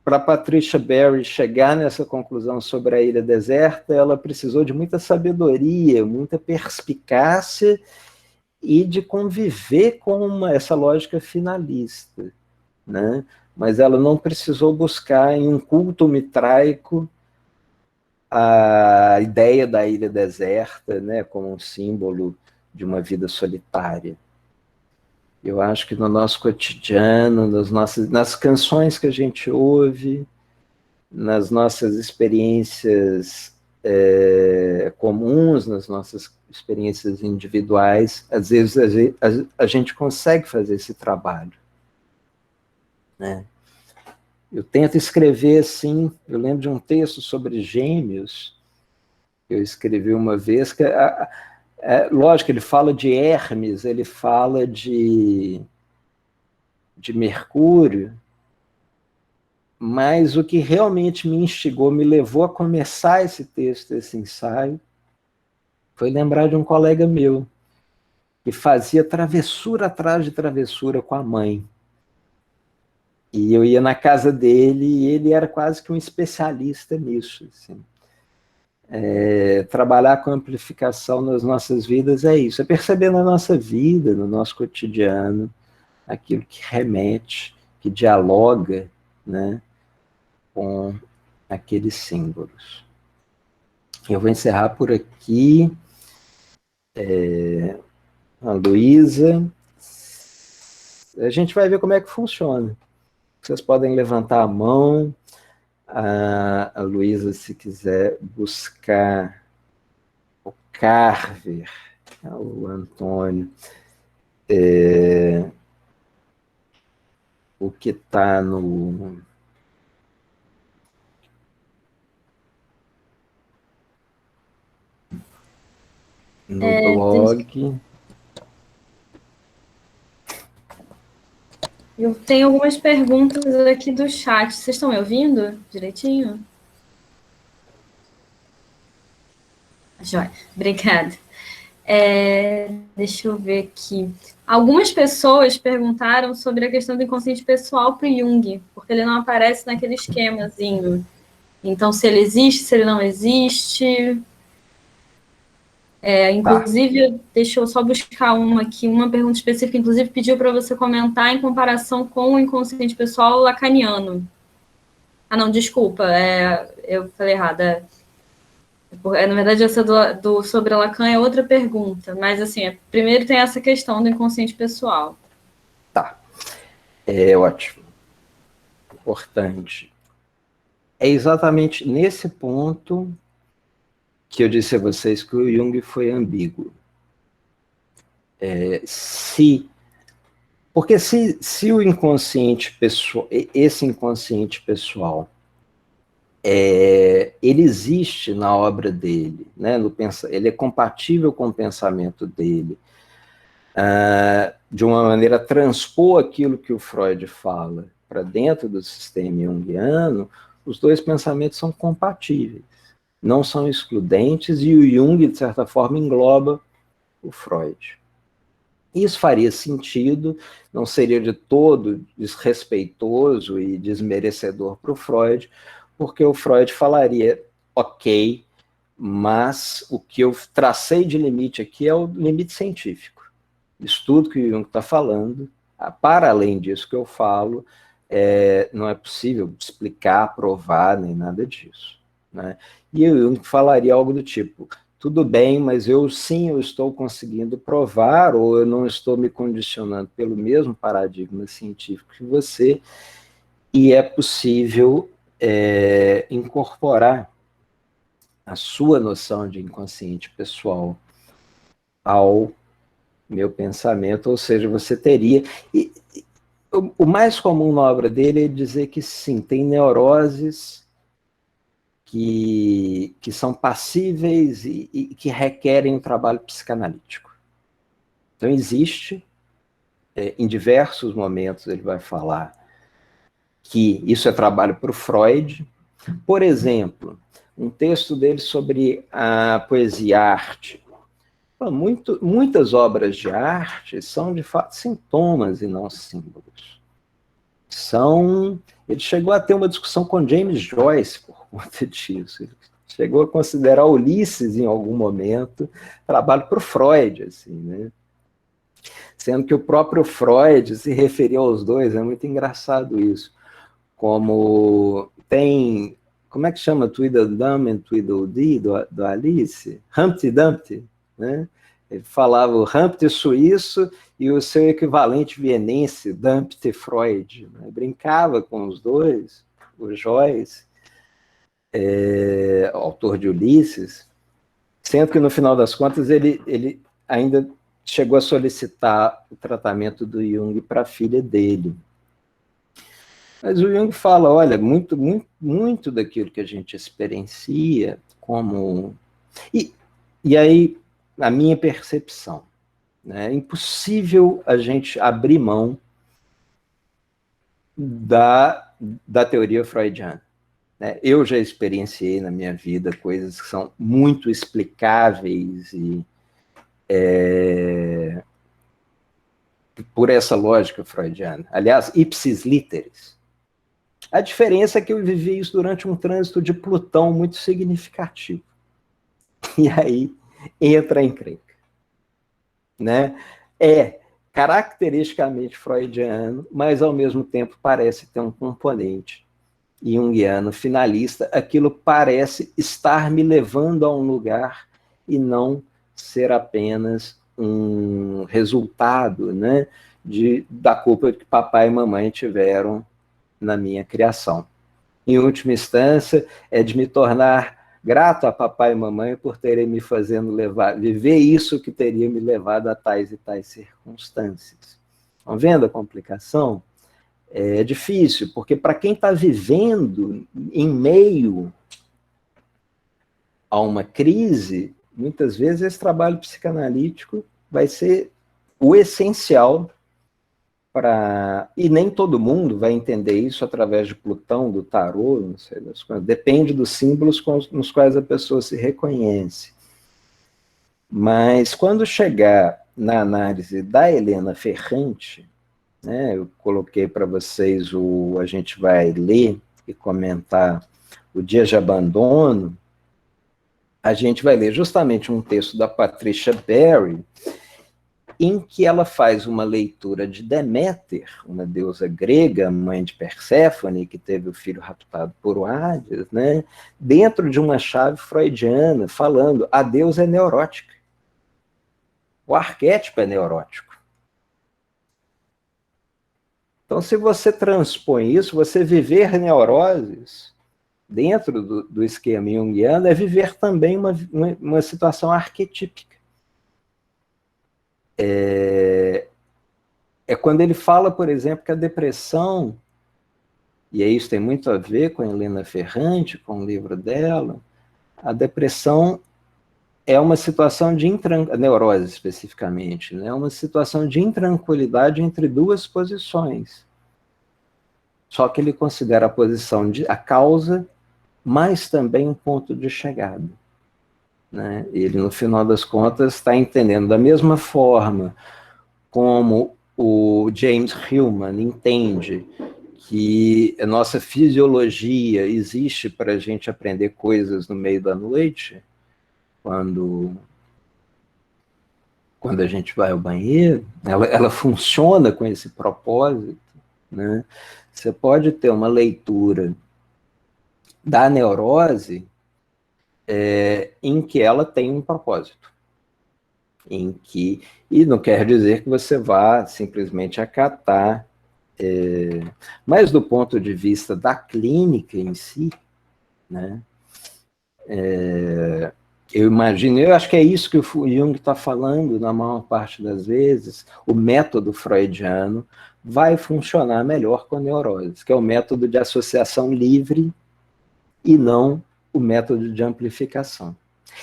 para Patricia Berry chegar nessa conclusão sobre a ilha deserta, ela precisou de muita sabedoria, muita perspicácia e de conviver com essa lógica finalista, né? Mas ela não precisou buscar em um culto mitraico a ideia da ilha deserta, né, como um símbolo de uma vida solitária. Eu acho que no nosso cotidiano, nas canções que a gente ouve, nas nossas experiências comuns, nas nossas experiências individuais, às vezes a gente consegue fazer esse trabalho. Né? Eu tento escrever assim, eu lembro de um texto sobre gêmeos, que eu escrevi uma vez, que lógico, ele fala de Hermes, ele fala de Mercúrio, mas o que realmente me instigou, me levou a começar esse texto, esse ensaio, foi lembrar de um colega meu, que fazia travessura atrás de travessura com a mãe. E eu ia na casa dele e ele era quase que um especialista nisso. Assim. Trabalhar com amplificação nas nossas vidas é isso, é perceber na nossa vida, no nosso cotidiano, aquilo que remete, que dialoga, né, com aqueles símbolos. Eu vou encerrar por aqui. A Luísa, a gente vai ver como é que funciona. Vocês podem levantar a mão, a Luísa, se quiser buscar o Carver, o Antônio, o que está no blog. Eu tenho algumas perguntas aqui do chat. Vocês estão me ouvindo direitinho? Joia, obrigada. Deixa eu ver aqui. Algumas pessoas perguntaram sobre a questão do inconsciente pessoal para o Jung, porque ele não aparece naquele esquemazinho. Então, se ele existe, se ele não existe. Inclusive, deixa eu só buscar uma aqui, uma pergunta específica, inclusive pediu para você comentar em comparação com o inconsciente pessoal lacaniano. Ah, não, desculpa, eu falei errado. Na verdade, essa sobre Lacan é outra pergunta, mas assim, primeiro tem essa questão do inconsciente pessoal. É ótimo, importante. É exatamente nesse ponto que eu disse a vocês que o Jung foi ambíguo. Porque se o inconsciente pessoal, esse inconsciente pessoal, ele existe na obra dele, né? Ele é compatível com o pensamento dele, de uma maneira transpor aquilo que o Freud fala para dentro do sistema junguiano, os dois pensamentos são compatíveis, não são excludentes, e o Jung, de certa forma, engloba o Freud. Isso faria sentido, não seria de todo desrespeitoso e desmerecedor para o Freud, porque o Freud falaria, ok, mas o que eu tracei de limite aqui é o limite científico. Isso tudo que o Jung está falando, para além disso que eu falo, não é possível explicar, provar, nem nada disso. Né? E o Jung falaria algo do tipo, tudo bem, mas eu estou conseguindo provar, ou eu não estou me condicionando pelo mesmo paradigma científico que você, e é possível incorporar a sua noção de inconsciente pessoal ao meu pensamento, ou seja, você teria... O mais comum na obra dele é dizer que sim, tem neuroses que são passíveis e que requerem um trabalho psicanalítico. Então, existe, em diversos momentos ele vai falar que isso é trabalho para o Freud. Por exemplo, um texto dele sobre a poesia e a arte. Muitas obras de arte são, de fato, sintomas e não símbolos. Ele chegou a ter uma discussão com James Joyce por conta disso. Ele chegou a considerar Ulisses, em algum momento, trabalho para o Freud, assim, né? Sendo que o próprio Freud se referia aos dois, é muito engraçado isso. Como tem... Como é que chama Tweedledum and Tweedledee, do Alice? Humpty Dumpty, né? Ele falava o Humpty suíço e o seu equivalente vienense, Dumpty Freud. Né? Brincava com os dois, o Joyce, autor de Ulisses, sendo que, no final das contas, ele ainda chegou a solicitar o tratamento do Jung para a filha dele. Mas o Jung fala, olha, muito daquilo que a gente experiencia como... E aí, a minha percepção, né, é impossível a gente abrir mão da teoria freudiana. Né? Eu já experienciei na minha vida coisas que são muito explicáveis e por essa lógica freudiana. Aliás, ipsis literis. A diferença é que eu vivi isso durante um trânsito de Plutão muito significativo. E aí entra a encrenca. Né? É caracteristicamente freudiano, mas ao mesmo tempo parece ter um componente junguiano finalista. Aquilo parece estar me levando a um lugar e não ser apenas um resultado, né, da culpa que papai e mamãe tiveram na minha criação. Em última instância, é de me tornar grato a papai e mamãe por terem me fazendo viver isso que teria me levado a tais e tais circunstâncias. Estão vendo a complicação? É difícil, porque para quem está vivendo em meio a uma crise, muitas vezes esse trabalho psicanalítico vai ser o essencial para... E nem todo mundo vai entender isso através de Plutão, do tarô, não sei das coisas. Depende dos símbolos nos quais a pessoa se reconhece. Mas quando chegar na análise da Helena Ferrante, né, eu coloquei para vocês a gente vai ler e comentar O Dia de Abandono, a gente vai ler justamente um texto da Patricia Berry, em que ela faz uma leitura de Deméter, uma deusa grega, mãe de Perséfone, que teve o filho raptado por Hades, né, dentro de uma chave freudiana, falando a deusa é neurótica. O arquétipo é neurótico. Então, se você transpõe isso, você viver neuroses dentro do esquema junguiano é viver também uma situação arquetípica. É quando ele fala, por exemplo, que a depressão, e isso tem muito a ver com a Helena Ferrante, com o livro dela, a depressão é uma situação de a neurose especificamente, né? Uma situação de intranquilidade entre duas posições. Só que ele considera a posição de a causa, mas também um ponto de chegada, né? Ele, no final das contas, está entendendo da mesma forma como o James Hillman entende que a nossa fisiologia existe para a gente aprender coisas no meio da noite, quando a gente vai ao banheiro, ela funciona com esse propósito, né? Você pode ter uma leitura da neurose em que ela tem um propósito, e não quer dizer que você vá simplesmente acatar, mas do ponto de vista da clínica em si, né? Eu imagino, eu acho que é isso que o Jung está falando na maior parte das vezes. O método freudiano vai funcionar melhor com neuroses, que é o método de associação livre e não o método de amplificação.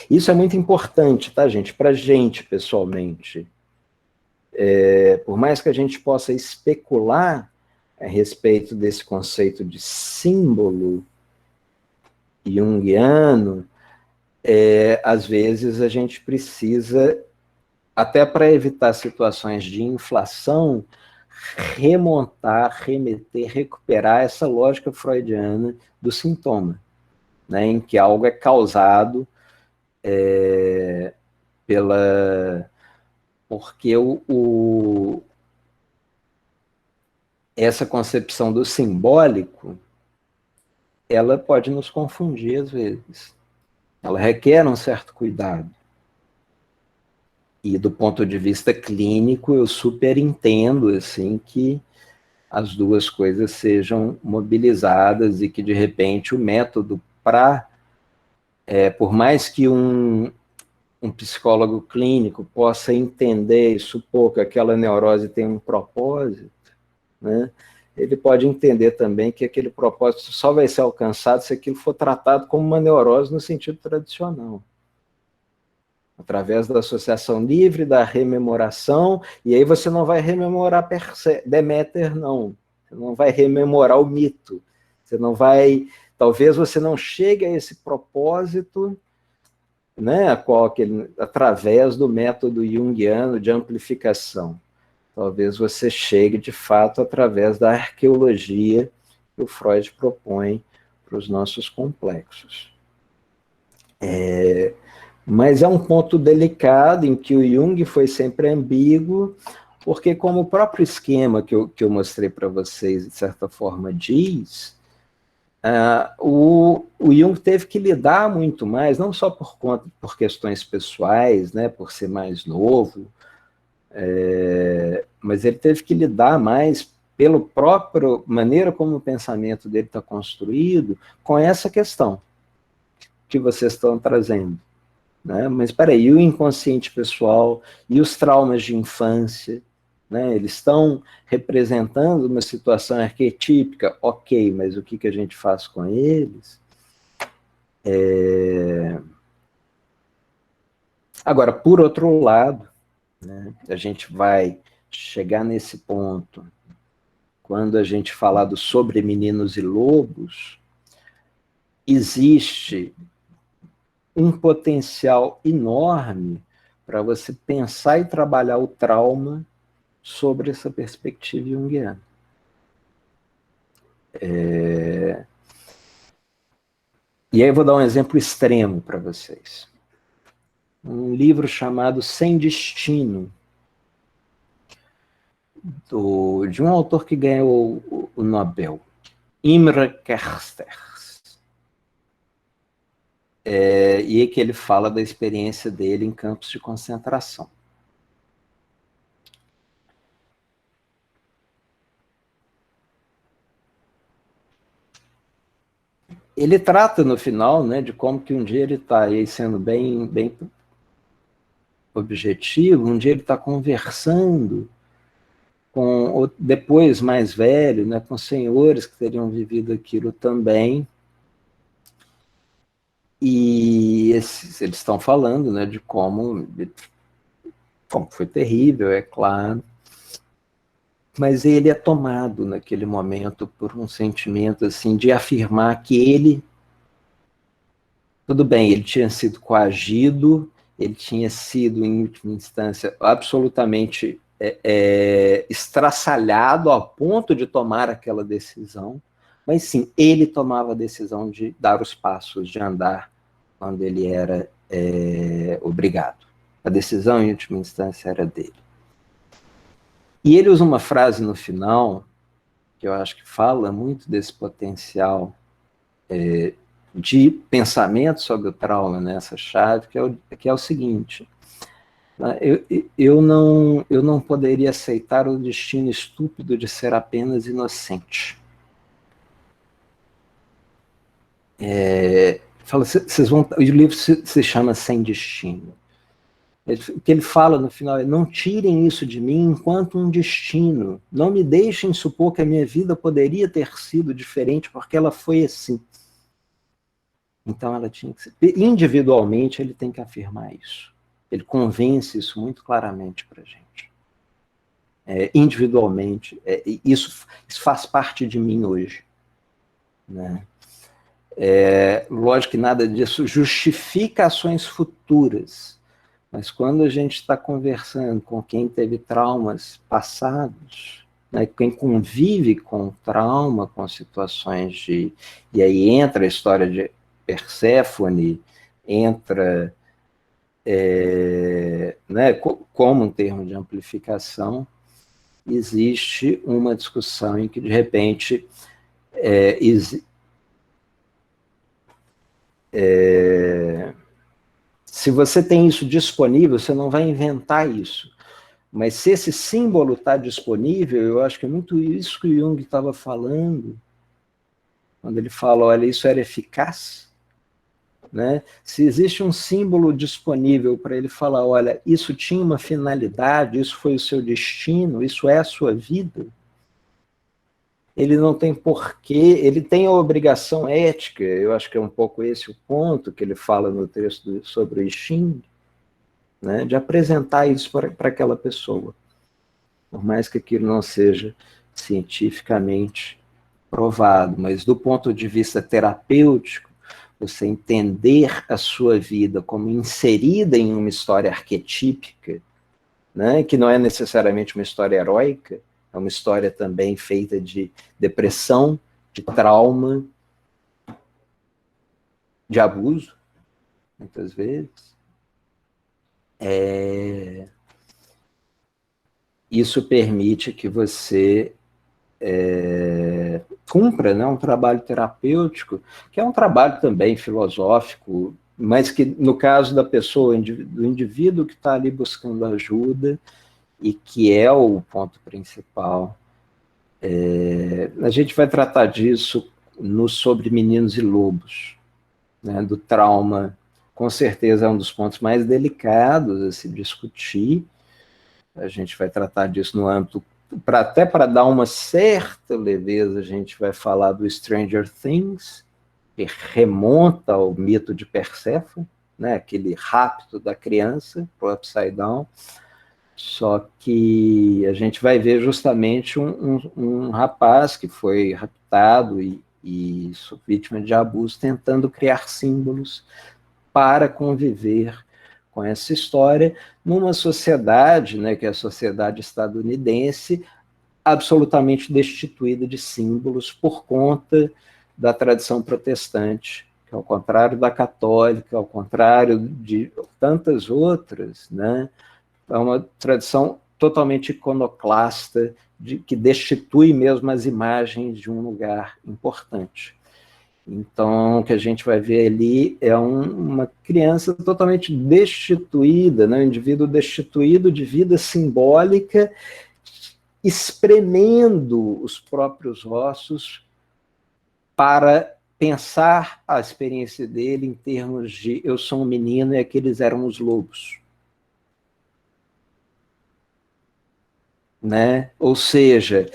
Isso é muito importante, tá, gente? Para a gente, pessoalmente. Por mais que a gente possa especular a respeito desse conceito de símbolo junguiano, às vezes a gente precisa, até para evitar situações de inflação, remontar, remeter, recuperar essa lógica freudiana do sintoma, né, em que algo é causado porque essa concepção do simbólico, ela pode nos confundir às vezes. Ela requer um certo cuidado. E do ponto de vista clínico, eu super entendo assim, que as duas coisas sejam mobilizadas e que, de repente, o método para... por mais que um psicólogo clínico possa entender e supor que aquela neurose tem um propósito, né? Ele pode entender também que aquele propósito só vai ser alcançado se aquilo for tratado como uma neurose no sentido tradicional, através da associação livre, da rememoração, e aí você não vai rememorar Deméter, não. Você não vai rememorar o mito. Você não vai... Talvez você não chegue a esse propósito, né, através do método junguiano de amplificação. Talvez você chegue, de fato, através da arqueologia que o Freud propõe para os nossos complexos. Mas é um ponto delicado em que o Jung foi sempre ambíguo, porque como o próprio esquema que eu mostrei para vocês, de certa forma, diz, o Jung teve que lidar muito mais, não só por questões pessoais, né, por ser mais novo, mas ele teve que lidar mais pela própria maneira como o pensamento dele está construído com essa questão que vocês estão trazendo, né? Mas espera aí, e o inconsciente pessoal e os traumas de infância, né? Eles estão representando uma situação arquetípica, ok, mas o que a gente faz com eles? Agora, por outro lado, né, a gente vai chegar nesse ponto quando a gente falar do Sobre Meninos e Lobos. Existe um potencial enorme para você pensar e trabalhar o trauma sobre essa perspectiva junguiana. E aí eu vou dar um exemplo extremo para vocês. Um livro chamado Sem Destino, de um autor que ganhou o Nobel, Imre Kertész. E que ele fala da experiência dele em campos de concentração. ele trata no final, né, de como que um dia ele está aí sendo bem objetivo, um dia ele está conversando com, depois mais velho, né, com senhores que teriam vivido aquilo também, e eles estão falando, né, de como foi terrível, é claro, mas ele é tomado naquele momento por um sentimento assim de afirmar que ele, tudo bem, ele tinha sido coagido, ele tinha sido, em última instância, absolutamente estraçalhado ao ponto de tomar aquela decisão, mas sim, ele tomava a decisão de dar os passos, de andar quando ele era obrigado. A decisão, em última instância, era dele. E ele usa uma frase no final, que eu acho que fala muito desse potencial de pensamento sobre o trauma nessa chave, que é o seguinte: eu não poderia aceitar o destino estúpido de ser apenas inocente. Fala, vocês vão, o livro se chama Sem Destino. O que ele fala no final é: não tirem isso de mim enquanto um destino, não me deixem supor que a minha vida poderia ter sido diferente, porque ela foi assim. Então ela tinha que ser, individualmente ele tem que afirmar isso. Ele convence isso muito claramente para a gente. Individualmente, isso faz parte de mim hoje, né? Lógico que nada disso justifica ações futuras, mas quando a gente está conversando com quem teve traumas passados, né, quem convive com trauma, com situações de... E aí entra a história de Perséfone, entra né, como um termo de amplificação, existe uma discussão em que, de repente, se você tem isso disponível, você não vai inventar isso. Mas se esse símbolo está disponível, eu acho que é muito isso que o Jung estava falando, quando ele fala, olha, isso era eficaz, né? Se existe um símbolo disponível para ele falar, olha, isso tinha uma finalidade, isso foi o seu destino, isso é a sua vida, ele não tem porquê, ele tem a obrigação ética, eu acho que é um pouco esse o ponto que ele fala no texto sobre o I Ching, né, de apresentar isso para aquela pessoa, por mais que aquilo não seja cientificamente provado, mas do ponto de vista terapêutico, você entender a sua vida como inserida em uma história arquetípica, né, que não é necessariamente uma história heróica, é uma história também feita de depressão, de trauma, de abuso, muitas vezes. Isso permite que você cumpra, né, um trabalho terapêutico, que é um trabalho também filosófico, mas que, no caso da pessoa, do indivíduo que está ali buscando ajuda, e que é o ponto principal. A gente vai tratar disso no Sobre Meninos e Lobos, né, do trauma, com certeza é um dos pontos mais delicados a se discutir. A gente vai tratar disso no âmbito, até para dar uma certa leveza, a gente vai falar do Stranger Things, que remonta ao mito de Perséfone, né, aquele rapto da criança para o Upside Down. Só que a gente vai ver justamente um rapaz que foi raptado e vítima de abuso, tentando criar símbolos para conviver com essa história, numa sociedade, né, que é a sociedade estadunidense, absolutamente destituída de símbolos por conta da tradição protestante, que ao contrário da católica, ao contrário de tantas outras, né, é uma tradição totalmente iconoclasta, que destitui mesmo as imagens de um lugar importante. Então, o que a gente vai ver ali é uma criança totalmente destituída, né? Um indivíduo destituído de vida simbólica, espremendo os próprios ossos para pensar a experiência dele em termos de eu sou um menino e aqueles eram os lobos. Né? Ou seja,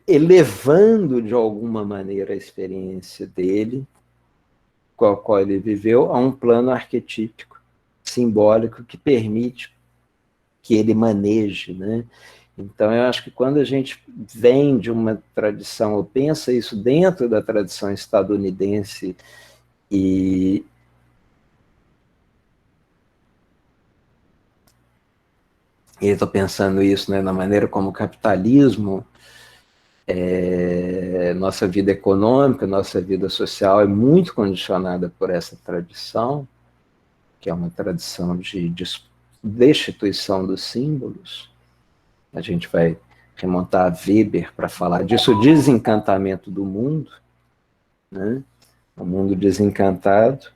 elevando de alguma maneira a experiência dele, com a qual ele viveu, a um plano arquetípico, simbólico, que permite que ele maneje, né? Então, eu acho que quando a gente vem de uma tradição, ou pensa isso dentro da tradição estadunidense, e eu estou pensando isso, né, na maneira como o capitalismo, nossa vida econômica, nossa vida social é muito condicionada por essa tradição, que é uma tradição de destituição dos símbolos. A gente vai remontar a Weber para falar disso, o desencantamento do mundo, né? O mundo desencantado.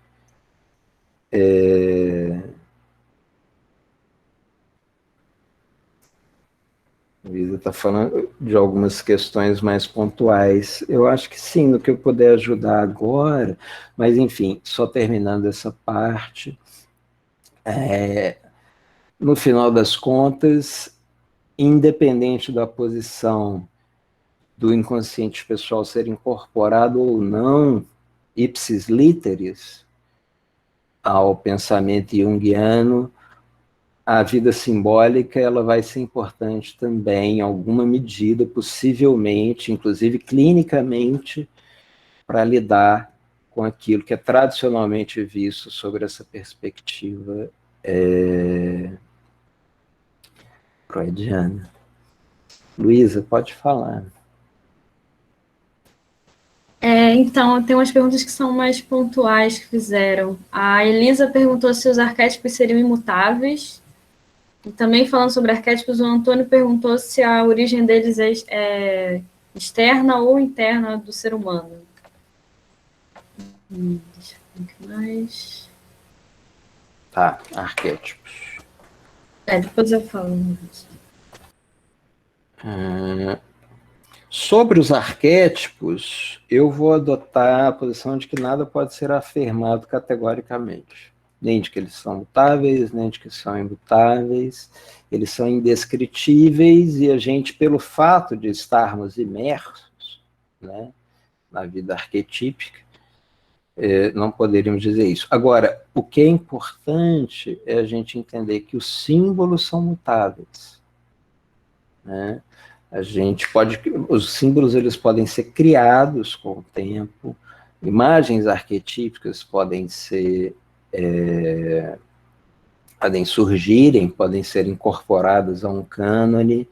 Luísa está falando de algumas questões mais pontuais. Eu acho que sim, no que eu puder ajudar agora, mas enfim, só terminando essa parte, no final das contas, independente da posição do inconsciente pessoal ser incorporado ou não, ipsis literis, ao pensamento junguiano, a vida simbólica ela vai ser importante também, em alguma medida, possivelmente, inclusive clinicamente, para lidar com aquilo que é tradicionalmente visto sobre essa perspectiva freudiana. Luísa, pode falar. Então, tem umas perguntas que são mais pontuais que fizeram. A Elisa perguntou se os arquétipos seriam imutáveis. E também falando sobre arquétipos, o Antônio perguntou se a origem deles é externa ou interna do ser humano. Deixa eu ver o que mais. Tá, arquétipos. Depois eu falo. Sobre os arquétipos, eu vou adotar a posição de que nada pode ser afirmado categoricamente. Nem de que eles são mutáveis, nem de que são imutáveis. Eles são indescritíveis e a gente, pelo fato de estarmos imersos, né, na vida arquetípica, não poderíamos dizer isso. Agora, o que é importante é a gente entender que os símbolos são mutáveis, né? A gente pode, os símbolos eles podem ser criados com o tempo, imagens arquetípicas podem ser, podem surgirem, podem ser incorporadas a um cânone.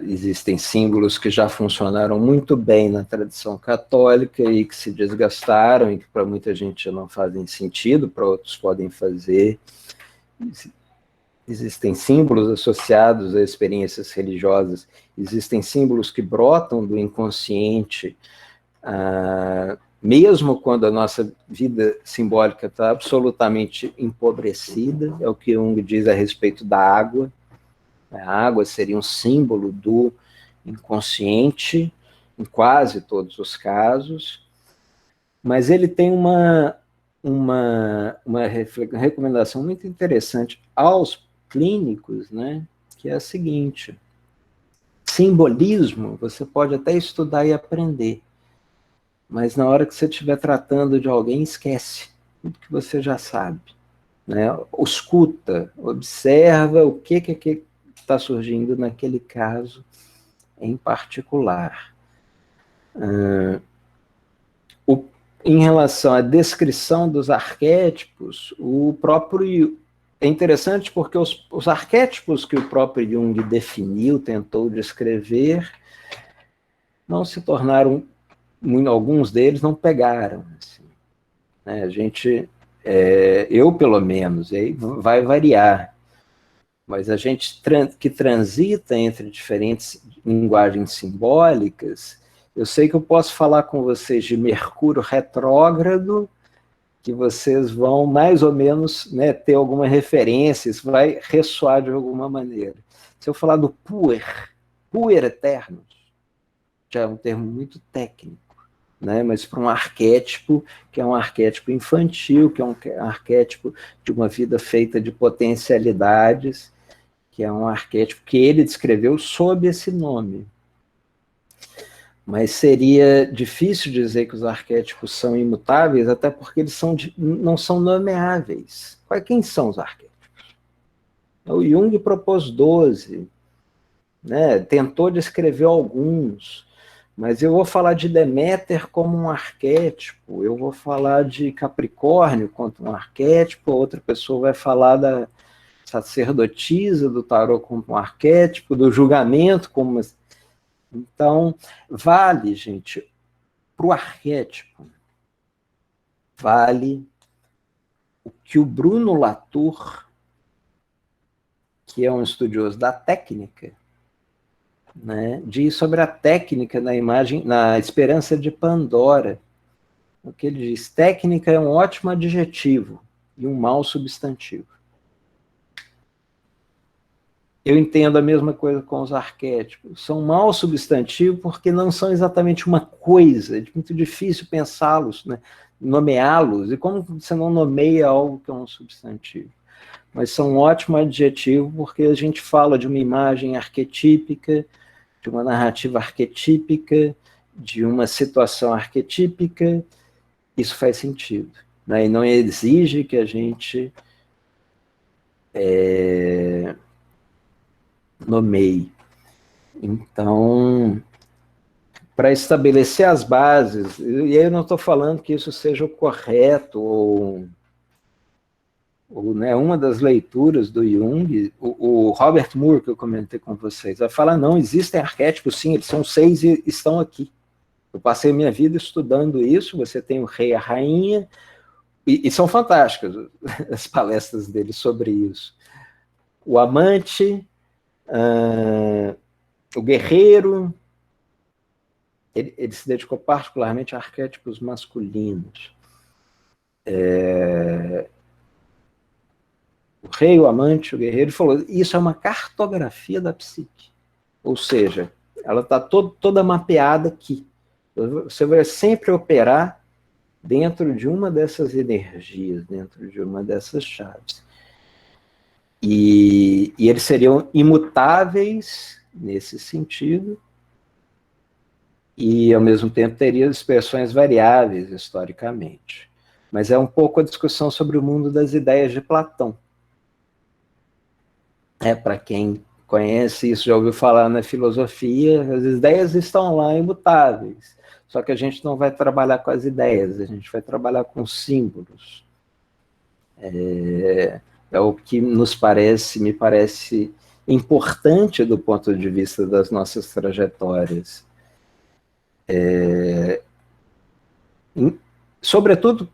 Existem símbolos que já funcionaram muito bem na tradição católica e que se desgastaram e que para muita gente não fazem sentido, para outros podem fazer. Existem símbolos associados a experiências religiosas, existem símbolos que brotam do inconsciente, mesmo quando a nossa vida simbólica está absolutamente empobrecida, é o que Jung diz a respeito da água. A água seria um símbolo do inconsciente, em quase todos os casos, mas ele tem uma recomendação muito interessante aos clínicos, né, que é a seguinte: simbolismo você pode até estudar e aprender, mas na hora que você estiver tratando de alguém, esquece tudo que você já sabe, né? Escuta, observa o que está surgindo naquele caso em particular. Em relação à descrição dos arquétipos, é interessante porque os arquétipos que o próprio Jung definiu, tentou descrever, não se tornaram, alguns deles não pegaram. Assim, né? A gente, eu pelo menos, aí vai variar, mas a gente que transita entre diferentes linguagens simbólicas, eu sei que eu posso falar com vocês de Mercúrio retrógrado, que vocês vão mais ou menos, né, ter alguma referência, isso vai ressoar de alguma maneira. Se eu falar do puer eterno, já é um termo muito técnico, né, mas para um arquétipo que é um arquétipo infantil, que é um arquétipo de uma vida feita de potencialidades, que é um arquétipo que ele descreveu sob esse nome. Mas seria difícil dizer que os arquétipos são imutáveis, até porque eles não são nomeáveis. Quem são os arquétipos? O Jung propôs 12, né? Tentou descrever alguns, mas eu vou falar de Deméter como um arquétipo, eu vou falar de Capricórnio como um arquétipo, outra pessoa vai falar da sacerdotisa do tarô como um arquétipo, do julgamento como uma... Então, vale, gente, para o arquétipo, vale o que o Bruno Latour, que é um estudioso da técnica, né, diz sobre a técnica na imagem, na Esperança de Pandora. O que ele diz: técnica é um ótimo adjetivo e um mau substantivo. Eu entendo a mesma coisa com os arquétipos. São mau substantivo porque não são exatamente uma coisa, é muito difícil pensá-los, né, nomeá-los, e como você não nomeia algo que é um substantivo? Mas são um ótimo adjetivo porque a gente fala de uma imagem arquetípica, de uma narrativa arquetípica, de uma situação arquetípica, isso faz sentido, né? E não exige que a gente nomeie. Então, para estabelecer as bases, e aí eu não estou falando que isso seja o correto, ou né, uma das leituras do Jung, o Robert Moore, que eu comentei com vocês, vai falar: não, existem arquétipos, sim, eles são 6 e estão aqui. Eu passei minha vida estudando isso, você tem o rei e a rainha, e são fantásticas as palestras dele sobre isso. O amante, o guerreiro, ele se dedicou particularmente a arquétipos masculinos. O rei, o amante, o guerreiro, falou: isso é uma cartografia da psique. Ou seja, ela está toda mapeada aqui. Você vai sempre operar dentro de uma dessas energias, dentro de uma dessas chaves. E eles seriam imutáveis nesse sentido, e ao mesmo tempo teriam expressões variáveis historicamente. Mas é um pouco a discussão sobre o mundo das ideias de Platão. Para quem conhece isso, já ouviu falar na filosofia, as ideias estão lá imutáveis, só que a gente não vai trabalhar com as ideias, a gente vai trabalhar com símbolos. É o que me parece importante do ponto de vista das nossas trajetórias. Sobretudo,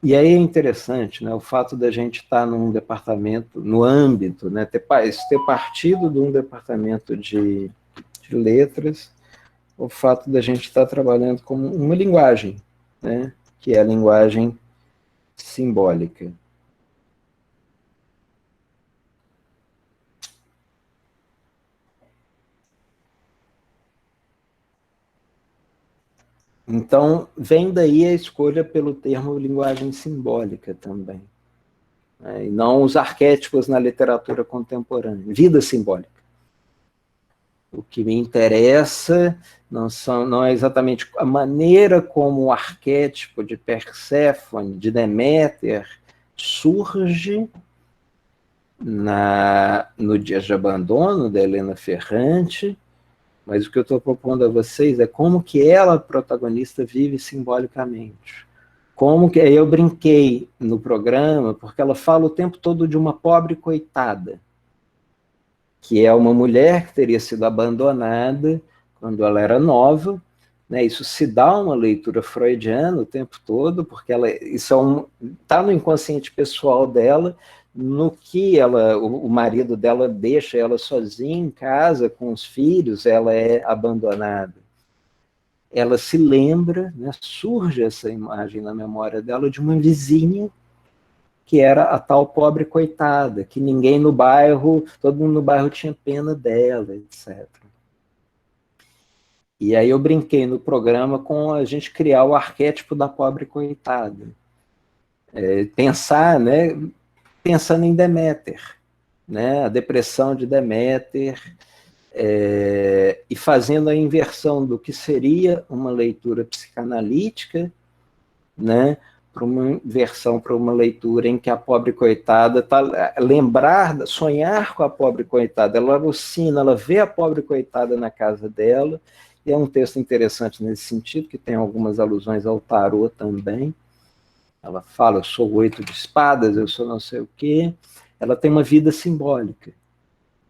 e aí é interessante, né, o fato da gente estar num departamento, no âmbito, né, ter partido de um departamento de letras, o fato da gente estar trabalhando com uma linguagem, né, que é a linguagem simbólica. Então, vem daí a escolha pelo termo linguagem simbólica também, né? E não os arquétipos na literatura contemporânea, vida simbólica. O que me interessa não é exatamente a maneira como o arquétipo de Perséfone, de Deméter, surge no Dias de Abandono, da Helena Ferrante, mas o que eu estou propondo a vocês é como que ela, protagonista, vive simbolicamente. Como que eu brinquei no programa, porque ela fala o tempo todo de uma pobre coitada, que é uma mulher que teria sido abandonada quando ela era nova, né? Isso se dá uma leitura freudiana o tempo todo, porque isso está no inconsciente pessoal dela, no que o marido dela deixa ela sozinha em casa com os filhos, ela é abandonada. Ela se lembra, né, surge essa imagem na memória dela de uma vizinha que era a tal pobre coitada, que ninguém no bairro, todo mundo no bairro tinha pena dela, etc. E aí eu brinquei no programa com a gente criar o arquétipo da pobre coitada. Pensar, né, pensando em Deméter, né, a depressão de Deméter, e fazendo a inversão do que seria uma leitura psicanalítica, né, para uma inversão, para uma leitura em que a pobre coitada sonhar com a pobre coitada, ela alucina, ela vê a pobre coitada na casa dela, e é um texto interessante nesse sentido, que tem algumas alusões ao tarô também. Ela fala, eu sou o 8 de espadas, eu sou não sei o quê. Ela tem uma vida simbólica,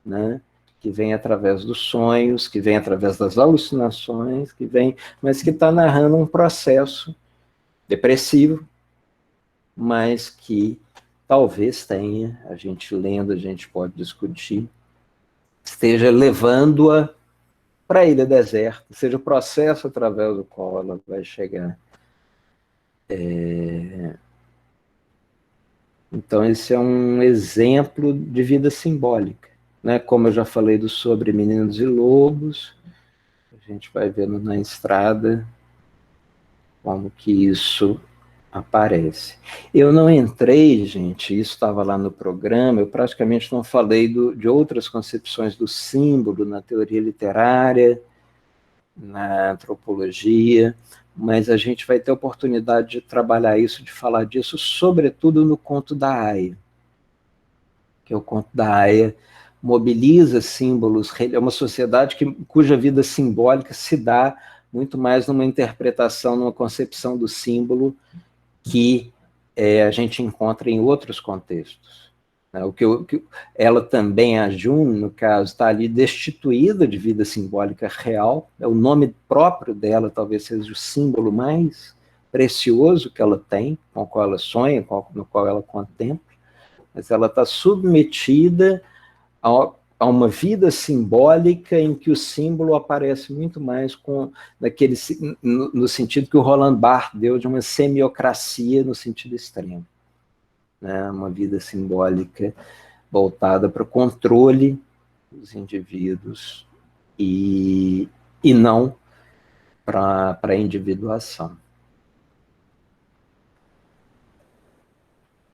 né? Que vem através dos sonhos, que vem através das alucinações, mas que está narrando um processo depressivo, mas que talvez tenha, a gente lendo, a gente pode discutir, esteja levando-a para a ilha deserta, seja o processo através do qual ela vai chegar. Então, esse é um exemplo de vida simbólica, né? Como eu já falei sobre Meninos e Lobos, a gente vai vendo na estrada como que isso aparece. Eu não entrei, gente, isso estava lá no programa, eu praticamente não falei de outras concepções do símbolo na teoria literária, na antropologia, mas a gente vai ter oportunidade de trabalhar isso, de falar disso, sobretudo no Conto da Aia, que é o Conto da Aia mobiliza símbolos, é uma sociedade cuja vida simbólica se dá muito mais numa interpretação, numa concepção do símbolo que a gente encontra em outros contextos. Ela também, a Jun, no caso, está ali destituída de vida simbólica real, o nome próprio dela talvez seja o símbolo mais precioso que ela tem, com o qual ela sonha, no qual ela contempla, mas ela está submetida a uma vida simbólica em que o símbolo aparece muito mais no sentido que o Roland Barthes deu de uma semiocracia no sentido extremo, né? Uma vida simbólica voltada para o controle dos indivíduos e não para a individuação.